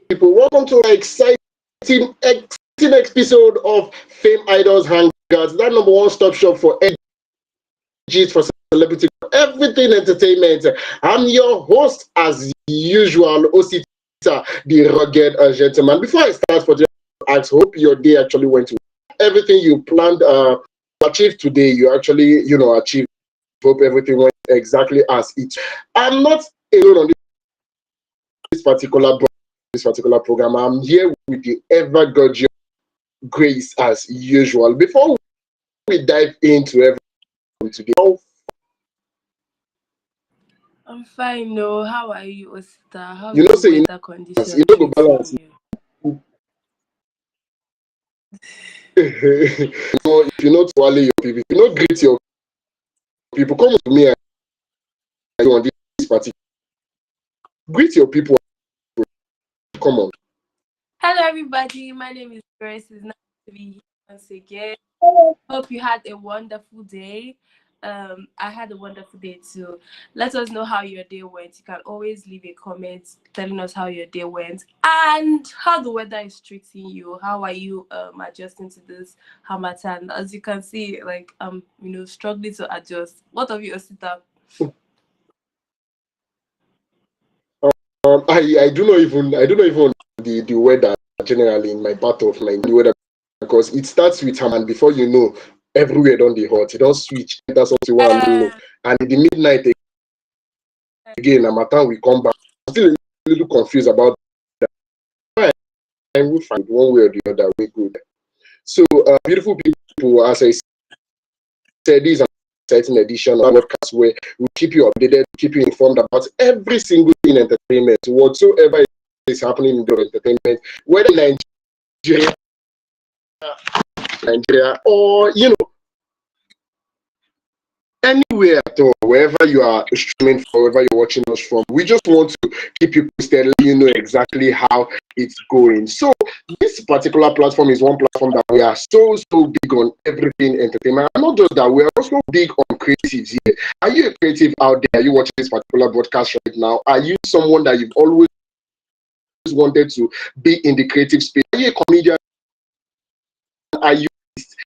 people. Welcome to an exciting episode of FameIdols Hangout. That number one stop shop for edges, for celebrity, everything entertainment. I'm your host, as usual, Osita, the rugged gentleman. Before I start for the ask, hope your day actually went well. Everything you planned to achieve today, you actually, achieved. Hope everything went exactly as it. I'm not alone on this particular program. I'm here with the ever gorgeous Grace as usual. Before we dive into everything today, I'm fine, no. How are you, Osita? How you is know, the say weather you condition know go treating balance. you? If you know to wale your people, if you know greet your people, come to me and you on this party. Greet your people. Come on. Hello, everybody. My name is Grace. It's nice to be here once again. Hope you had a wonderful day. I had a wonderful day too. Let us know how your day went. You can always leave a comment telling us how your day went and how the weather is treating you. How are you adjusting to this harmattan? As you can see, like struggling to adjust. What of you, Osita? I do not even the weather generally in my part of my weather, because it starts with and before you know, everywhere don't the hot. It don't switch. That's something one know. Uh, And in the midnight again, Amatan will come back. I'm still a little confused about that. And we find one way or the other way good. So beautiful people, as I said, this is an exciting edition of our podcast where we keep you updated, keep you informed about every single thing in entertainment, whatsoever is happening in the entertainment, whether in Nigeria, or anywhere at all, wherever you are streaming from, wherever you're watching us from. We just want to keep you posted, let you know exactly how it's going. So this particular platform is one platform that we are so big on everything entertainment. And not just that, we're also big on creatives here. Are you a creative out there? Are you watching this particular broadcast right now? Are you someone that you've always wanted to be in the creative space? Are you a comedian? Are you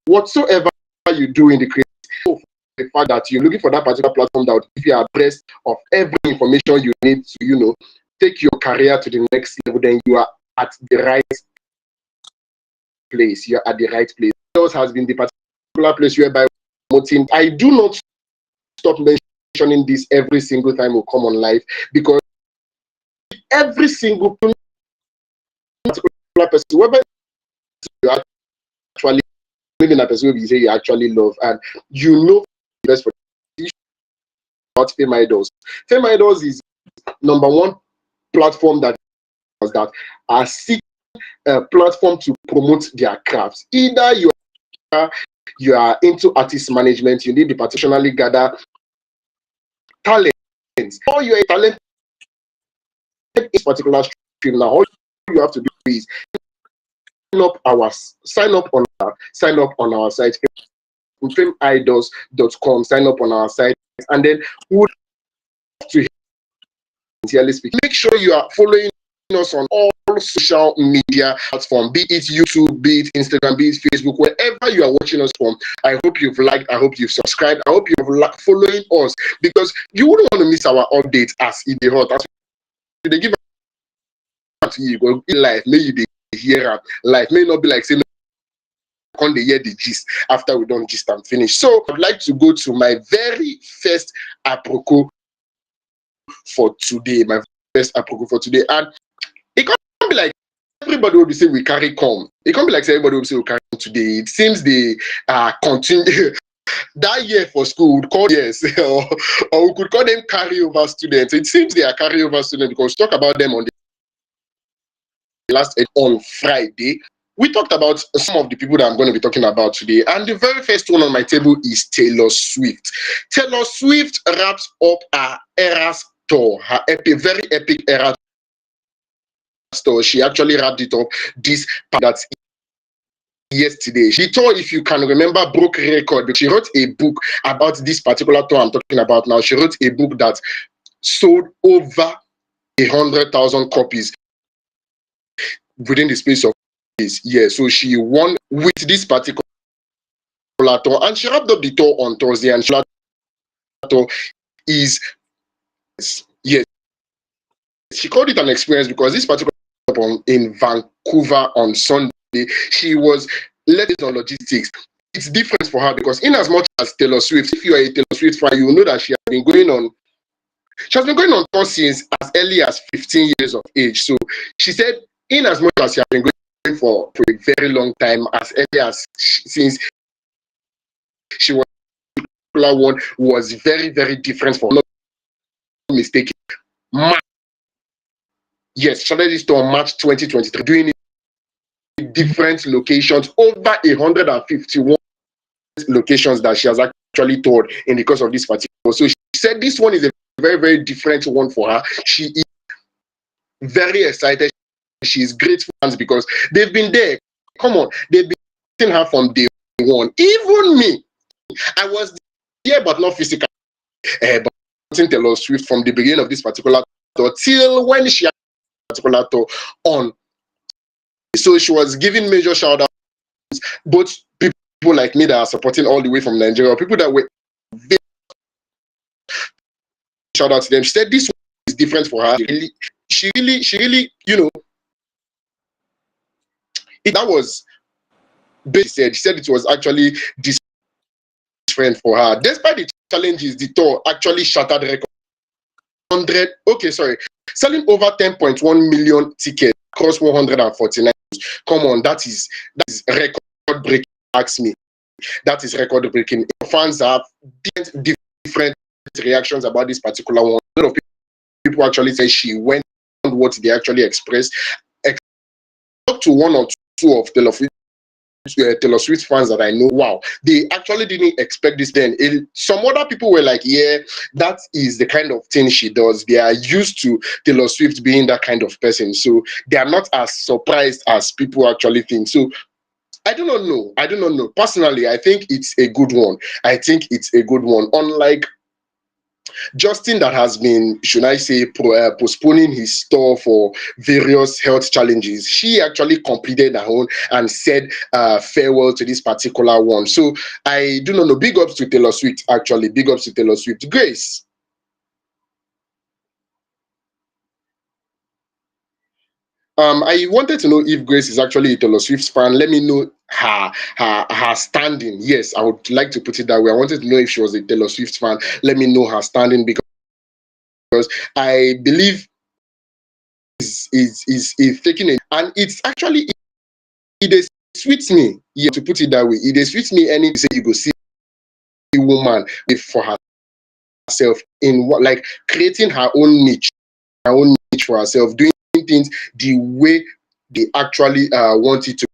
whatsoever you do in the creative space? The fact that you're looking for that particular platform that would give you abreast of every information you need to, take your career to the next level, then you are at the right place. You're at the right place. Yours has been the particular place whereby promoting. I do not stop mentioning this every single time we come on live, because every single particular person, whether you actually living a person you say you actually love, and the best for about FameIdols. FameIdols is number one platform that are seeking a platform to promote their crafts. Either you are into artist management, you need to particularly gather talents, or you're a talented in this particular stream. Now, all you have to do is sign up on our site, fameidols.com. Sign up on our site, and then we would love to sincerely speak. Make sure you are following us on all social media platforms, be it YouTube, be it Instagram, be it Facebook, wherever you are watching us from. I hope you've liked, I hope you've subscribed, I hope you've following us, because you wouldn't want to miss our updates as in the hot. As they give to you, go in life, may you hear life may not be like say on the hear the gist after we don't gist and finish. So I'd like to go to my very first apropos for today. And it can't be like everybody will be saying we carry come. It can't be like everybody will say we carry come today. It seems they continue that year for school would call yes, or we could call them carryover students. It seems they are carryover students, because we talk about them on the last on Friday. We talked about some of the people that I'm going to be talking about today, and the very first one on my table is Taylor Swift. Taylor Swift wraps up her Eras tour, her very epic Eras tour. She actually wrapped it up this that's yesterday. She told, if you can remember, broke record, but she wrote a book about this particular tour I'm talking about now. She wrote a book that sold over 100,000 copies. within the space of days. Yeah, so she won with this particular tour, and she wrapped up the tour on Thursday, and she tour is yes, she called it an experience because this particular in Vancouver on Sunday, she was led on logistics. It's different for her because in as much as Taylor Swift, if you are a Taylor Swift fan, you will know that she has been going on tour since as early as 15 years of age. So she said, in as much as she has been going for a very long time, as early as since she was one was very, very different for her. Not mistaken. Yes, started this tour March 2023, doing it in different locations, over 151 locations that she has actually toured in the course of this particular. So she said this one is a very, very different one for her. She is very excited. She's grateful because they've been there. Come on, they've been seeing her from day one. Even me, I was there, but not physically. But Taylor Swift from the beginning of this particular tour till when she had a particular tour on. So she was giving major shout outs, both people like me that are supporting all the way from Nigeria, people that were very shout out to them. She said this one is different for her. She really, that was she said it was actually different for her. Despite the challenges, the tour actually shattered record selling over 10.1 million tickets across 149. Come on, that is record breaking. Ask me, that is record breaking. Fans have different reactions about this particular one. A lot of people actually say she went on what they actually expressed. Talk to one or two of Taylor Swift fans that I know. Wow, they actually didn't expect this. Then some other people were like, yeah, that is the kind of thing she does. They are used to Taylor Swift being that kind of person, so they are not as surprised as people actually think. So I do not know. Personally, I think it's a good one. Unlike Justin, that has been, should I say, postponing his tour for various health challenges, she actually completed her own and said farewell to this particular one. So I do not know. Big ups to Taylor Swift, actually. Big ups to Taylor Swift. Grace. I wanted to know if Grace is actually a Taylor Swift fan. Let me know her standing. Yes, I would like to put it that way. I wanted to know if she was a Taylor Swift fan. Let me know her standing because I believe is taking it, and it's actually it sweets me. Yeah, to put it that way, it sweets me. Any say you go see a woman for herself in what, like, creating her own niche for herself, doing things the way they actually want it to,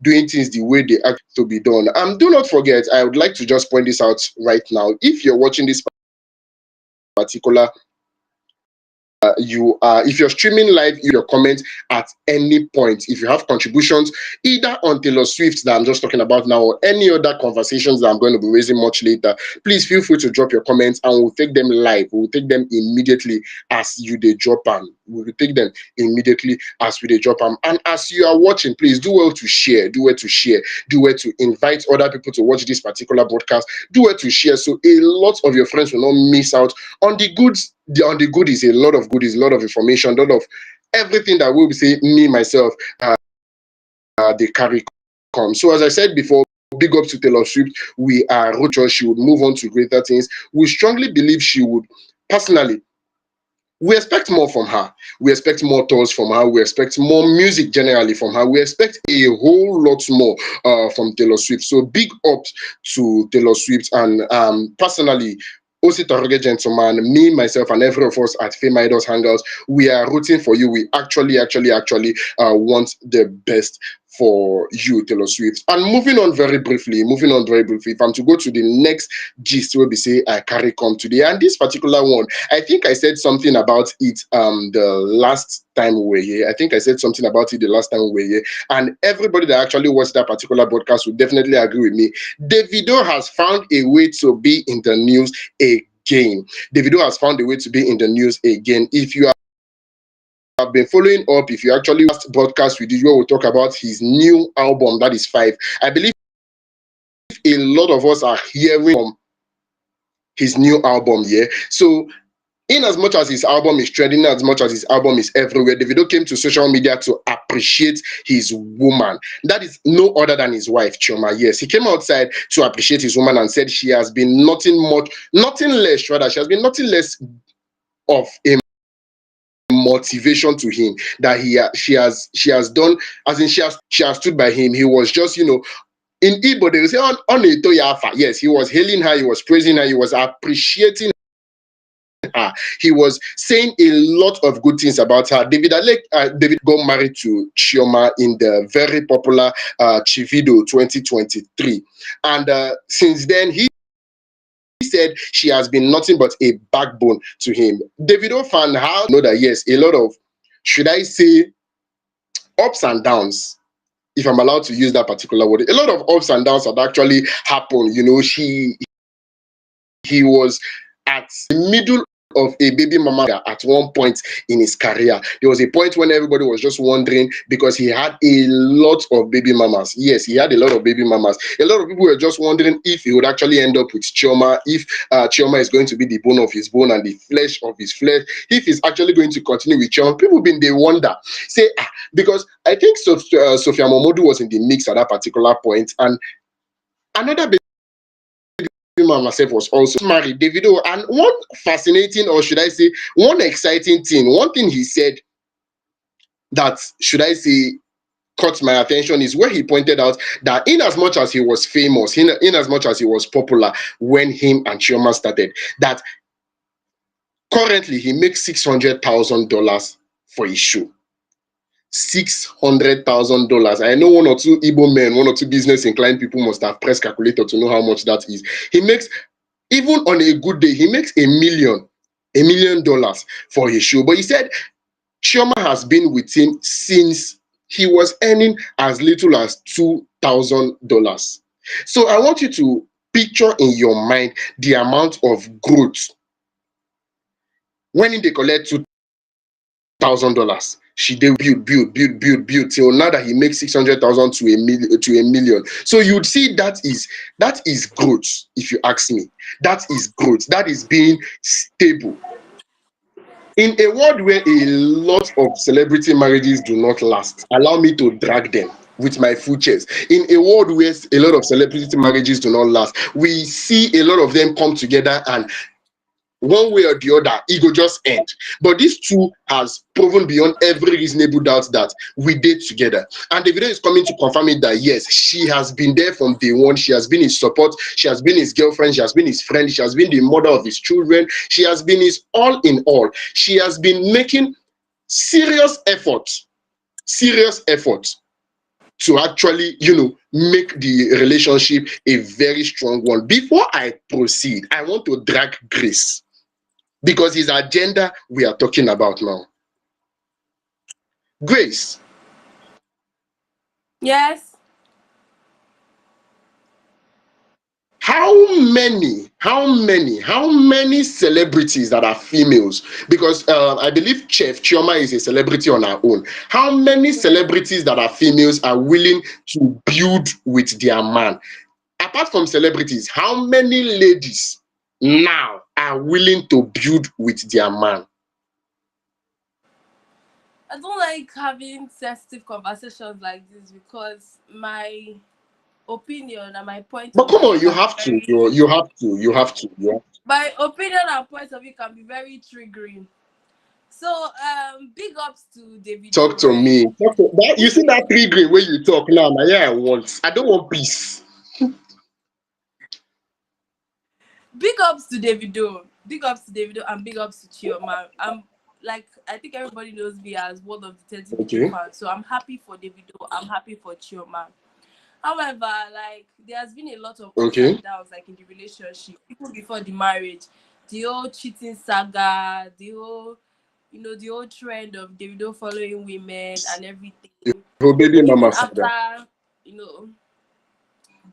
doing things the way they act to be done. Do not forget, I would like to just point this out right now. If you're watching this particular if you're streaming live, your comment at any point. If you have contributions either on Taylor Swift that I'm just talking about now, or any other conversations that I'm going to be raising much later, please feel free to drop your comments and we'll take them live. We'll take them immediately as you they drop them. We will take them immediately as we they drop them. And as you are watching, please do well to share. Do well to invite other people to watch this particular broadcast. Do well to share so a lot of your friends will not miss out on the goods. On the goodies, a lot of goodies, a lot of information, a lot of everything that will be saying, me myself, they carry come. So as I said before, big up to Taylor Swift. We are rooted. She would move on to greater things. We strongly believe she would. Personally, we expect more from her. We expect more tours from her. We expect more music generally from her. We expect a whole lot more from Taylor Swift. So big ups to Taylor Swift. And personally, Osi Taroge gentleman, me, myself, and every of us at FameIdols Hangout, we are rooting for you. We actually want the best for you, Taylor Swift. And moving on very briefly, if I'm to go to the next gist where we say I carry come today, and this particular one, I think I said something about it the last time we were here. And everybody that actually watched that particular broadcast would definitely agree with me. Davido has found a way to be in the news again. If you have been following up, if you actually last broadcast we did where we talk about his new album, that is Five, I believe a lot of us are hearing from his new album. Yeah. So in as much as his album is trending, as much as his album is everywhere, Davido came to social media to appreciate his woman. That is no other than his wife, Chioma. Yes, he came outside to appreciate his woman and said she has been nothing less, rather, she has been nothing less of a motivation to him, that she has done, as in she has stood by him. He was just, in Igbo, they will say, on a Toyafa. Yes, he was hailing her, he was praising her, he was appreciating her. He was saying a lot of good things about her. David got married to Chioma in the very popular Chivido 2023. And since then, he said she has been nothing but a backbone to him. Davido fan, how know that yes, a lot of, should I say, ups and downs, if I'm allowed to use that particular word, a lot of ups and downs had actually happened. He was at the middle of a baby mama at one point in his career. There was a point when everybody was just wondering, because he had a lot of baby mamas. Yes, he had a lot of baby mamas. A lot of people were just wondering if he would actually end up with Chioma, if Chioma is going to be the bone of his bone and the flesh of his flesh, if he's actually going to continue with Chioma. People been, they wonder, say, because I think Sophia Momodu was in the mix at that particular point, and another baby mama myself was also married, Davido. And one fascinating, or should I say, one exciting thing, one thing he said that, should I say, caught my attention is where he pointed out that in as much as he was famous, in as much as he was popular when him and Chioma started, that currently he makes $600,000 for his show. $600,000. I know one or two Igbo men, one or two business inclined people must have pressed calculator to know how much that is. He makes, even on a good day, he makes $1 million for his show. But he said Chioma has been with him since he was earning as little as $2,000. So I want you to picture in your mind the amount of growth when they collect $2,000. She did build till now that he makes 600,000 to a million. So you'd see that is growth. If you ask me, that is growth. That is being stable. In a world where a lot of celebrity marriages do not last, allow me to drag them with my full chest. In a world where a lot of celebrity marriages do not last, we see a lot of them come together, and one way or the other, it go just end. But these two has proven beyond every reasonable doubt that we did together. And the video is coming to confirm it that yes, she has been there from day one. She has been his support. She has been his girlfriend. She has been his friend. She has been the mother of his children. She has been his all in all. She has been making serious effort to actually, make the relationship a very strong one. Before I proceed, I want to drag Grace, because his agenda we are talking about now. Grace, Yes. how many celebrities that are females? Because I believe Chef Chioma is a celebrity on her own. How many Yeah. celebrities that are females are willing to build with their man? Apart from celebrities, how many ladies now are willing to build with their man? I don't like having sensitive conversations like this because my opinion and my point But of come view on, you can be have to. very You have to. my opinion and point of view can be very triggering. So big ups to Talk Davido, to right? me. Talk to that. You see that three green where you talk now. Now, yeah, I want. I don't want peace. Big ups to Davido. Big ups to Davido and big ups to Chioma. I'm like I think everybody knows me as one of the 30 video Okay. fans. So I'm happy for Davido. I'm happy for Chioma. However, like there has been a lot of ups Okay. and downs, like in the relationship, even before the marriage, the whole cheating saga, the whole trend of Davido following women and everything. Oh, baby Even mama saga. after you know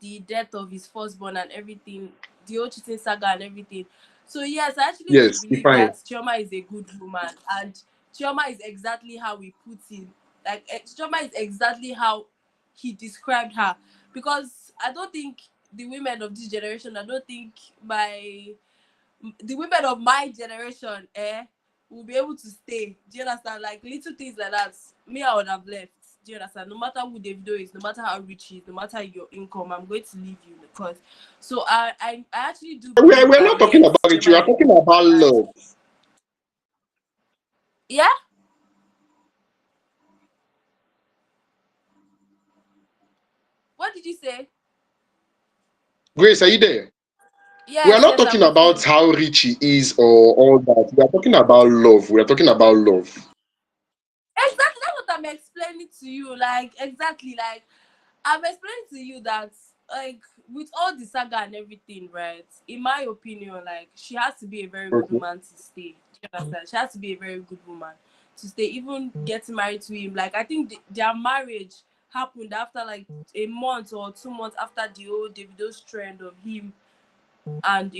the death of his firstborn and everything, the whole saga and everything. So yes, I actually do Yes, believe fine. that Chioma is a good woman, and Chioma is exactly how we put it. Like Chioma is exactly how he described her. Because I don't think the women of this generation, I don't think the women of my generation, will be able to stay. Do you understand? Like little things like that, me, I would have left. Do you understand? No matter who Davido is, no matter how rich he is, no matter your income, I'm going to leave you because. So I actually do believe We're that not talking yes, about it. We Chioma are is a talking good about woman. And love. yeah, what did you say? Grace, are you there? We are Yes, not yes, I'm talking with about you. how rich he is or all that. We are talking about love. We are talking about love. Exactly, that's what I'm explaining to you. Like exactly, like I'm explaining to you that like with all the saga and everything, right? In my opinion, like she has to be a very good Okay. woman to stay. Do you understand? She has to be a very good woman to stay. Even getting married to him, like I think their marriage happened after like a month or 2 months after the old Davido's trend of him and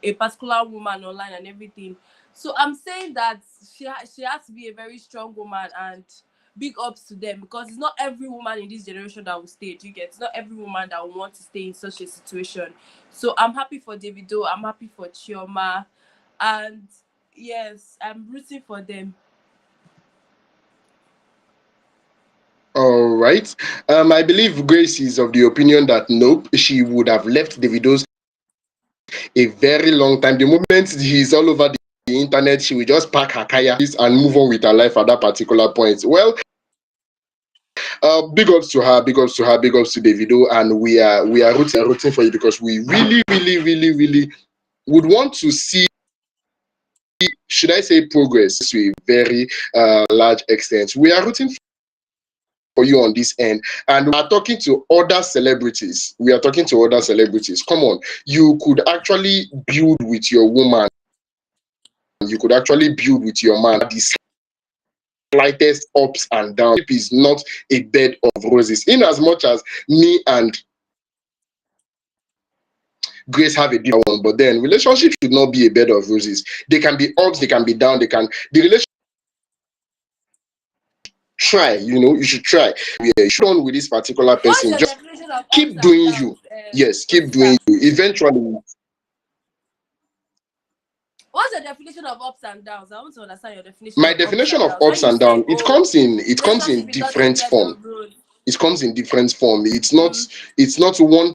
a particular woman online and everything. So I'm saying that she has to be a very strong woman and big ups to them because it's not every woman in this generation that will stay. Do you get? It's not every woman that will want to stay in such a situation. So I'm happy for Davido. I'm happy for Chioma, and yes, I'm rooting for them. All right. I believe Grace is of the opinion that nope, she would have left Davido's a very long time. The moment he's all over the internet, she will just pack her kaya and move on with her life at that particular point. Well, big ups to her, big ups to her, big ups to Davido, and we are rooting for you because we really, really, really, really would want to see, should I say, progress to a very large extent. We are rooting for you on this end, and we are talking to other celebrities. We are talking to other celebrities. Come on, you could actually build with your woman. You could actually build with your man. The slightest ups and downs is not a bed of roses. In as much as me and Grace have a different one, but then relationship should not be a bed of roses. They can be ups, they can be down, they can the relationship try, you should try. Yeah, you should on with this particular What's person. your Just definition of ups keep and doing downs, you. Yes, keep doing Osita? you. Eventually, What's the definition of ups and downs? I want to understand your definition my of ups definition and of downs. When ups you and say, downs, it "Oh, comes in it comes in relationship is not a different bed form. of roses," It comes in different form. mm, It's not one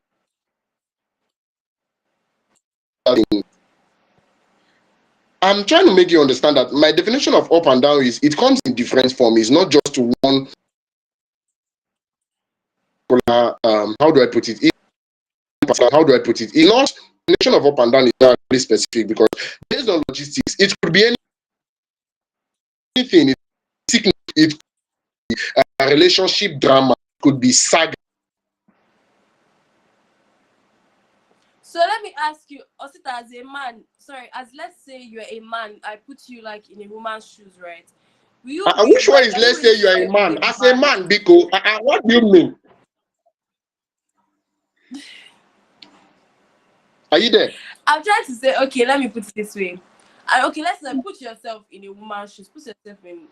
thing. I'm trying to make you understand that my definition of up and down is it comes in different form. It's not just one how do I put it? How do I put it? It's not definition of up and down is not really specific because based on logistics, it could be anything. It could be a relationship drama, it could be saga. so let me ask you, Osita, as a man, sorry, as let's say you're a man, I put you like in a woman's shoes, right? Will you be Which one like, is are you let's ready say to you are stay a with man? a As a woman? man, Biko, what do you mean? Are you there? I'm trying to say, okay, let me put it this way. And okay, let's say put yourself in a woman's shoes. Put yourself in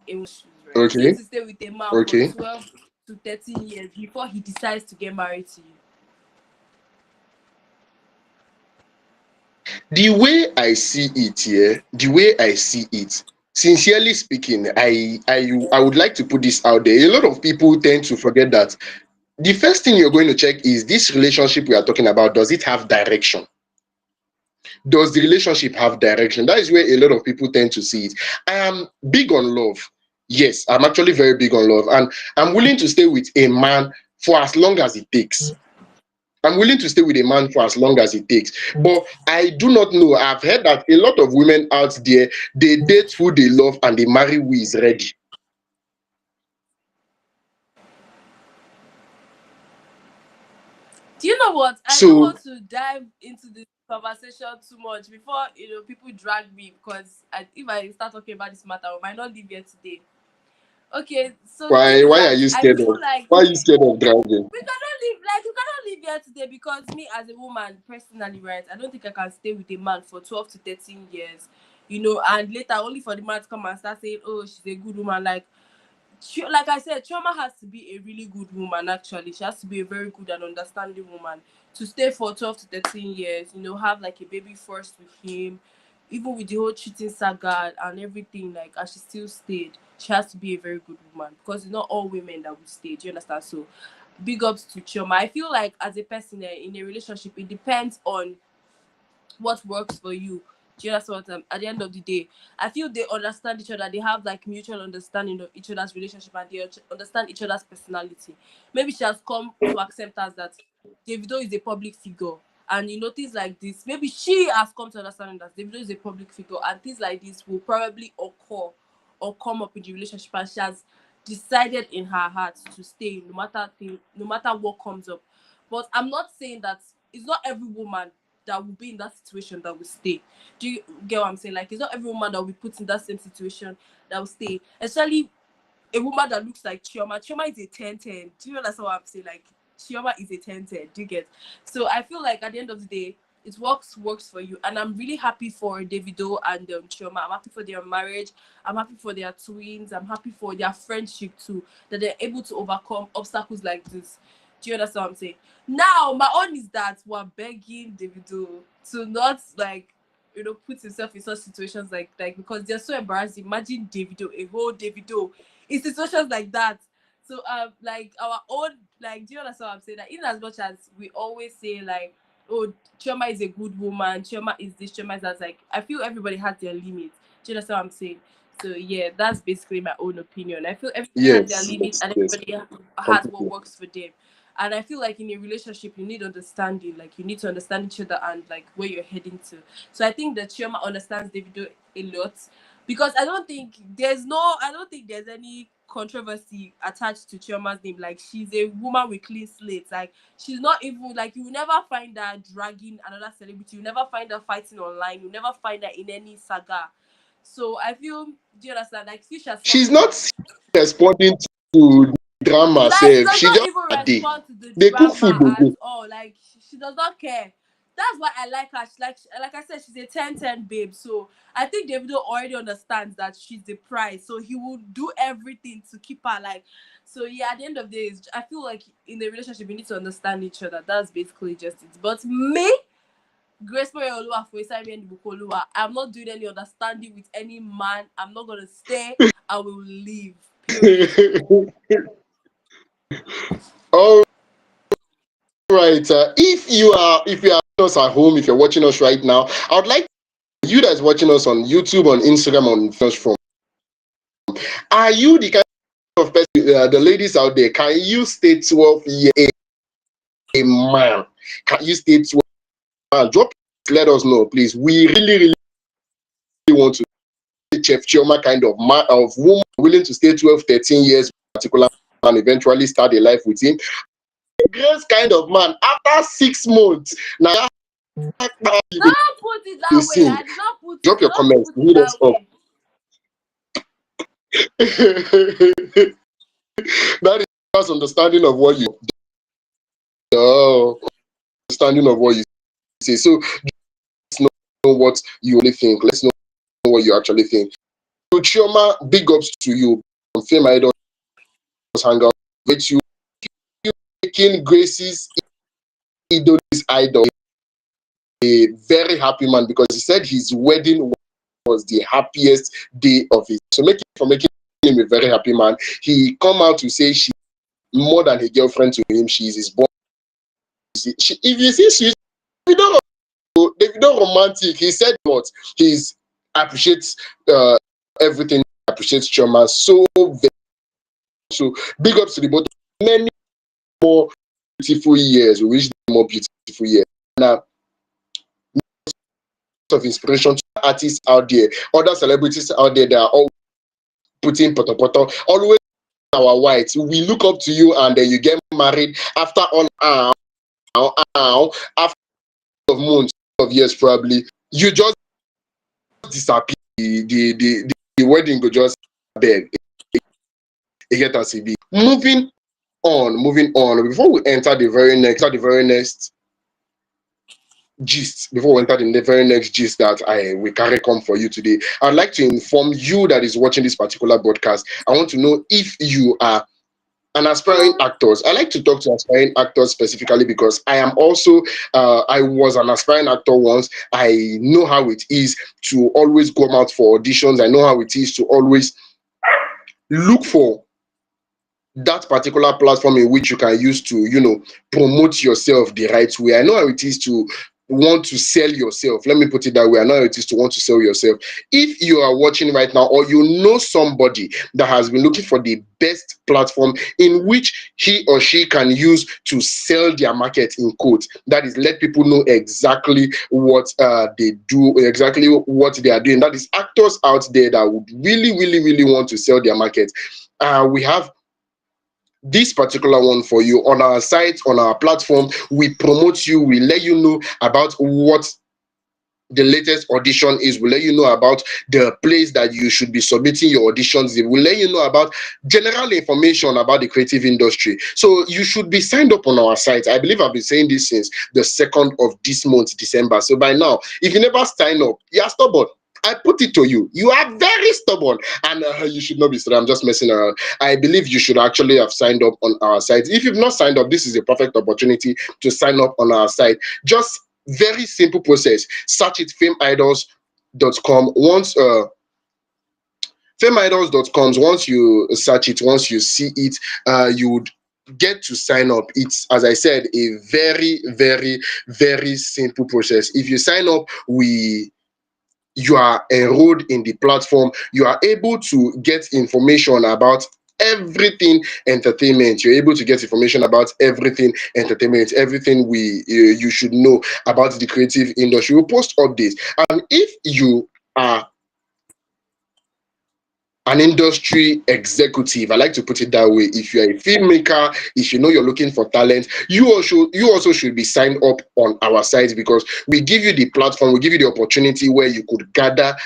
a woman's shoes, right? For you Okay, to stay with a man for okay. 12 to 13 years before he decides to get married to you. The way I see it here, the way I see it, sincerely speaking, I would like to put this out there. A lot of people tend to forget that the first thing you're going to check is this relationship we are talking about, does it have direction? Does the relationship have direction? That is where a lot of people tend to see it. I am big on love. Yes, I'm actually very big on love, and I'm willing to stay with a man for as long as it takes. I'm willing to stay with a man for as long as it takes. But I do not know. I've heard that a lot of women out there, they date who they love and they marry who is ready. Do you know what? I don't So want to dive into this conversation too much before people drag me because if I start talking about this matter, I might not leave here today. Okay, so the thing why is why are that you I scared feel of like why are you scared of dragging? we cannot live like you cannot live here today because me as a woman personally, right? I don't think I can stay with a man for 12 to 13 years and later only for the man to come and start saying, oh, she's a good woman. Like I said, Chioma has to be a really good woman, actually. She has to be a very good and understanding woman to stay for 12 to 13 years, have like a baby first with him, even with the whole cheating saga and everything, and she still stayed. She has to be a very good woman because it's not all women that will stay. Do you understand? So, big ups to Chioma. I feel like as a person in a relationship, it depends on what works for you. Do you understand what at the end of the day, I feel they understand each other. They have like mutual understanding of each other's relationship and they understand each other's personality. Maybe she has come to accept us that Davido is a public figure. And things like this, maybe she has come to understand that Davido is a public figure and things like this will probably occur or come up in the relationship, and she has decided in her heart to stay no matter what comes up. But I'm not saying that it's not every woman that will be in that situation that will stay. Do you get what I'm saying? Like, it's not every woman that will be put in that same situation that will stay. Especially a woman that looks like Chioma. Chioma is a 10-10. Do you understand what I'm saying? Like, Chioma is a 10-10. Do you get? So I feel like at the end of the day, it works for you. And I'm really happy for Davido and Chioma. I'm happy for their marriage. I'm happy for their twins. I'm happy for their friendship too, that they're able to overcome obstacles like this. Do you understand what I'm saying? Now, my own is that we're begging Davido to not put himself in such situations like because they're so embarrassing. Imagine Davido, a whole Davido, in situations like that. So like our own, like, do you understand what I'm saying? That in as much as we always say like, oh, Chioma is a good woman, Chioma is this, Chioma is that, like, I feel everybody has their limits. Do you understand what I'm saying? So yeah, that's basically my own opinion. I feel everybody has their Yes, limits yes, and yes, everybody has what completely. works for them. And I feel like in a relationship you need understanding, like you need to understand each other and like where you're heading to. So I think that Chioma understands Davido a lot, because I don't think there's any controversy attached to Chioma's name. Like, she's a woman with clean slate. Like, she's not even like, you will never find her dragging another celebrity, you never find her fighting online, you never find her in any saga. So I feel, do you understand? Like, Fish has She's sorted not responding to drama like, she self. does She not just even a day. respond to the They cook food, drama they at go. all. Like, she does not care. That's why I like her. Like I said, she's a 10-10 babe. So I think Davido already understands that she's the prize. So he will do everything to keep her, like. So yeah, at the end of the day, I feel like in the relationship you need to understand each other. That's basically just it. But me, Grace Oluwa for and Bukoluwa, I'm not doing any understanding with any man. I'm not gonna stay. I will leave. Period. All right. If you are us at home, if you're watching us right now, I would like you guys watching us on YouTube, on Instagram, on us from. Are you the kind of person, the ladies out there? Can you stay 12 years a man? Can you stay 12? Drop. Let us know, please. We really, really want to see Chef Chioma kind of man, of woman willing to stay 12, 13 years with a particular man and eventually start a life with him. Grace kind of man, after 6 months, now Don't put it you that way. sing. I did not put it. Drop your Don't comments. put it Hit us that up. way. That is just understanding of what you understanding of what you say. So let's know what you really think. Let's know what you actually think. So Chioma, big ups to you on FameIdols Hangout. With you making Grace's idol a very happy man, because he said his wedding was the happiest day of his. So making him a very happy man. He come out to say she's more than a girlfriend to him. She is his boss. If you see, she's Davido romantic. He said what he's appreciates everything. Appreciates Chioma so very. So big ups to the both. Many more beautiful years. We wish them more beautiful years. Now, of inspiration to artists out there, other celebrities out there that are all putting poto, always our whites. We look up to you, and then you get married after after of months of years probably. You just disappear. The wedding go just beg. You get us be. Moving on. Before we enter the very next gist, before we enter the very next gist that I will carry come for you today, I'd like to inform you that is watching this particular broadcast. I want to know if you are an aspiring actors. I like to talk to aspiring actors specifically because I am also I was an aspiring actor once. I know how it is to always go out for auditions. I know how it is to always look for that particular platform in which you can use to, promote yourself the right way. I know how it is to want to sell yourself. Let me put it that way. I know how it is to want to sell yourself. If you are watching right now, or you know somebody that has been looking for the best platform in which he or she can use to sell their market, in quotes, that is, let people know exactly what they do, exactly what they are doing. That is, actors out there that would really, really, really want to sell their market. We have this particular one for you on our site, on our platform. We promote you, we let you know about what the latest audition is. We'll let you know about the place that you should be submitting your auditions in. We'll let you know about general information about the creative industry. So you should be signed up on our site. I believe I've been saying this since the 2nd of this month, December. So by now, if you never sign up, you're stubborn. I put it to you. You are very stubborn, and you should not be stubborn. I'm just messing around. I believe you should actually have signed up on our site. If you've not signed up, this is a perfect opportunity to sign up on our site. Just very simple process. Search it, FameIdols.com. Once FameIdols.com, once you search it, once you see it, you would get to sign up. It's, as I said, a very, very, very simple process. If you sign up, you are enrolled in the platform. You are able to get information about everything entertainment. You're able to get information about everything entertainment, everything you should know about the creative industry. We'll post updates. And if you are an industry executive, I like to put it that way, if you're a filmmaker, if you know you're looking for talent, you also should be signed up on our site, because we give you the platform, we give you the opportunity where you could gather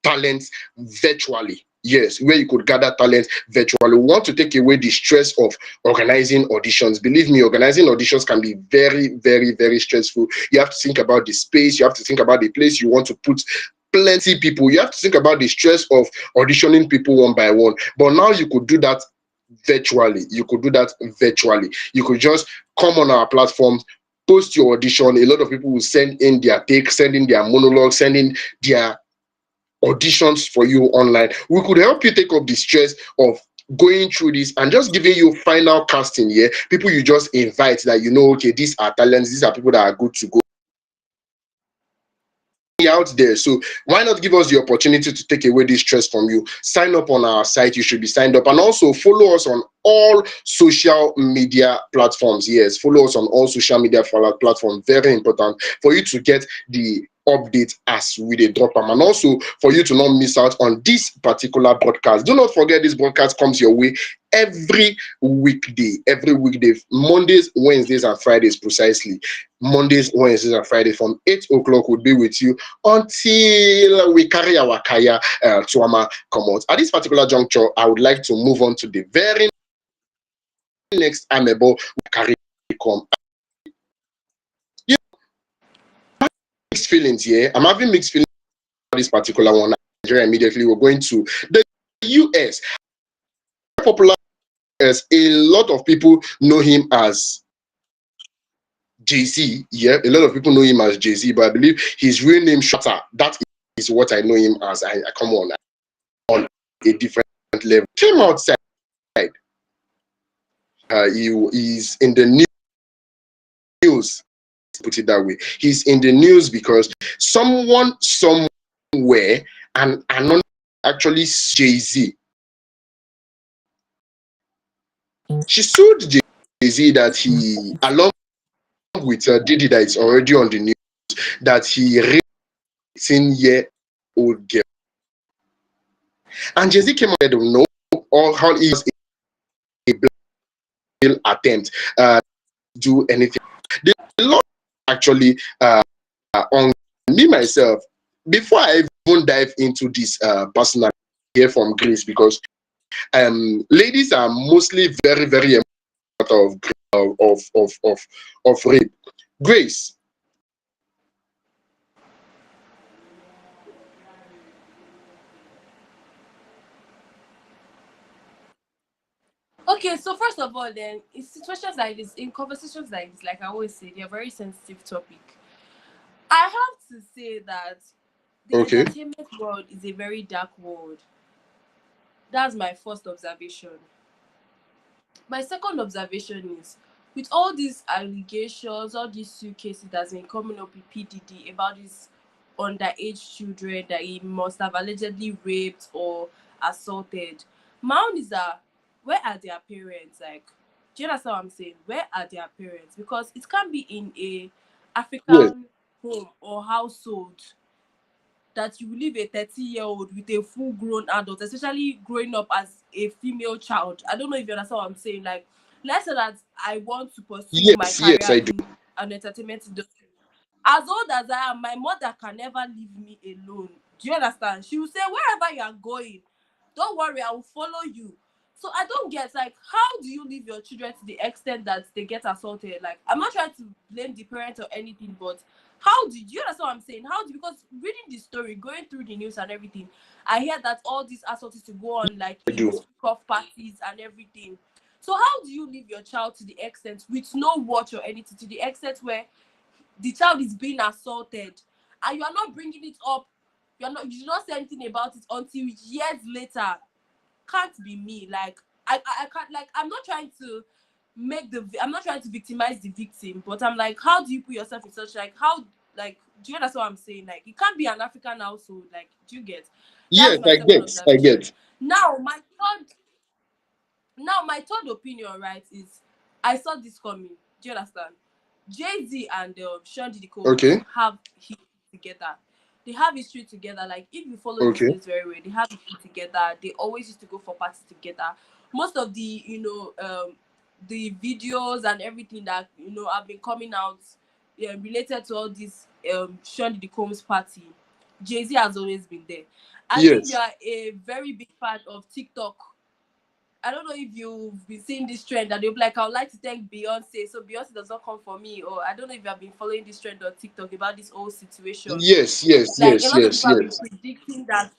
talents virtually. Yes, where you could gather talent virtually. We want to take away the stress of organizing auditions. Believe me, organizing auditions can be very, very, very stressful. You have to think about the space, you have to think about the place you want to put plenty people. You have to think about the stress of auditioning people one by one. But now you could do that virtually. You could do that virtually. You could just come on our platform, post your audition. A lot of people will send in their take, send in their monologue, send in their auditions for you online. We could help you take up the stress of going through this and just giving you final casting. Yeah, people you just invite that okay, these are talents, these are people that are good to go out there. So why not give us the opportunity to take away this stress from you? Sign up on our site. You should be signed up, and also follow us on all social media platforms. Yes, follow us on all social media platforms. Very important for you to get the update as we dey drop them, and also for you to not miss out on this particular broadcast. Do not forget, this broadcast comes your way every weekday, Mondays, Wednesdays, and Fridays. Precisely Mondays, Wednesdays, and Fridays from 8 o'clock. We'll be with you until we carry our kaya to come out. At this particular juncture, I would like to move on to the very next amebo we carry come. Mixed feelings here. I'm having mixed feelings about this particular one. Nigeria immediately. We're going to the US. Popular as a lot of people know him as Jay-Z. Yeah, a lot of people know him as Jay-Z, but I believe his real name Shatta. That is what I know him as. I come on a different level. Came outside. He's in the news. Put it that way. He's in the news because someone somewhere and anon actually Jay-Z. She sued Jay-Z that he, along with Diddy, that is already on the news, that he raped a 10-year-old girl. And Jay-Z came out and said, no, all how he was a blackmail attempt do anything. The law actually on me myself, before I even dive into this personal here from Grace, because ladies are mostly very, very of rape. Grace, Okay, so first of all, then in situations like this, in conversations like this, like I always say, they're a very sensitive topic. I have to say that the Okay. entertainment world is a very dark world. That's my first observation. My second observation is, with all these allegations, all these suitcases that's been coming up with PDD about these underage children that he must have allegedly raped or assaulted, my own is that, where are their parents? Like, do you understand what I'm saying? Where are their parents? Because it can't be in a Yes. African home or household that you leave a 30-year-old with a full grown adult, especially growing up as a female child. I don't know if you understand what I'm saying. Like, let's say that I want to pursue my Yes. Yes, career I do. in an entertainment industry. As old as I am, my mother can never leave me alone. Do you understand? She will say, wherever you are going, don't worry, I will follow you. So I don't get, like, how do you leave your children to the extent that they get assaulted? Like, I'm not trying to blame the parent or anything, but how did you understand what I'm saying? Because reading the story, going through the news and everything, I hear that all these assaults used to go on like I in do. speak-off parties and everything. So how do you leave your child to the extent with no watch or anything, to the extent where the child is being assaulted and you are not bringing it up, you do not say anything about it until years later? Can't be me. Like, I can't, like, I'm not trying to victimize the victim, but I'm like, how do you put yourself in such, like, how, like, do you understand what I'm saying? Like, it can't be an African household. Like, do you get? That's Yes, my I second get. I observation. get. now my third my third opinion, right, is, I saw this coming. Do you understand? Jay-Z and Sean Diddy Combs Okay. have history together. They have history together. Like, if you follow this Okay. news very well, they have history together. They always used to go for parties together. Most of the, the videos and everything that, have been coming out, related to all this Sean Diddy Combs party, Jay-Z has always been there. And if you Yes. are a very big fan of TikTok, I don't know if you've been seeing this trend that they'll be like, I would like to thank Beyonce, so Beyonce does not come for me. Or I don't know if you have been following this trend on TikTok about this whole situation. Yes. Yes. Like, a Yes. lot of Yes. people have been Yes. predicting that,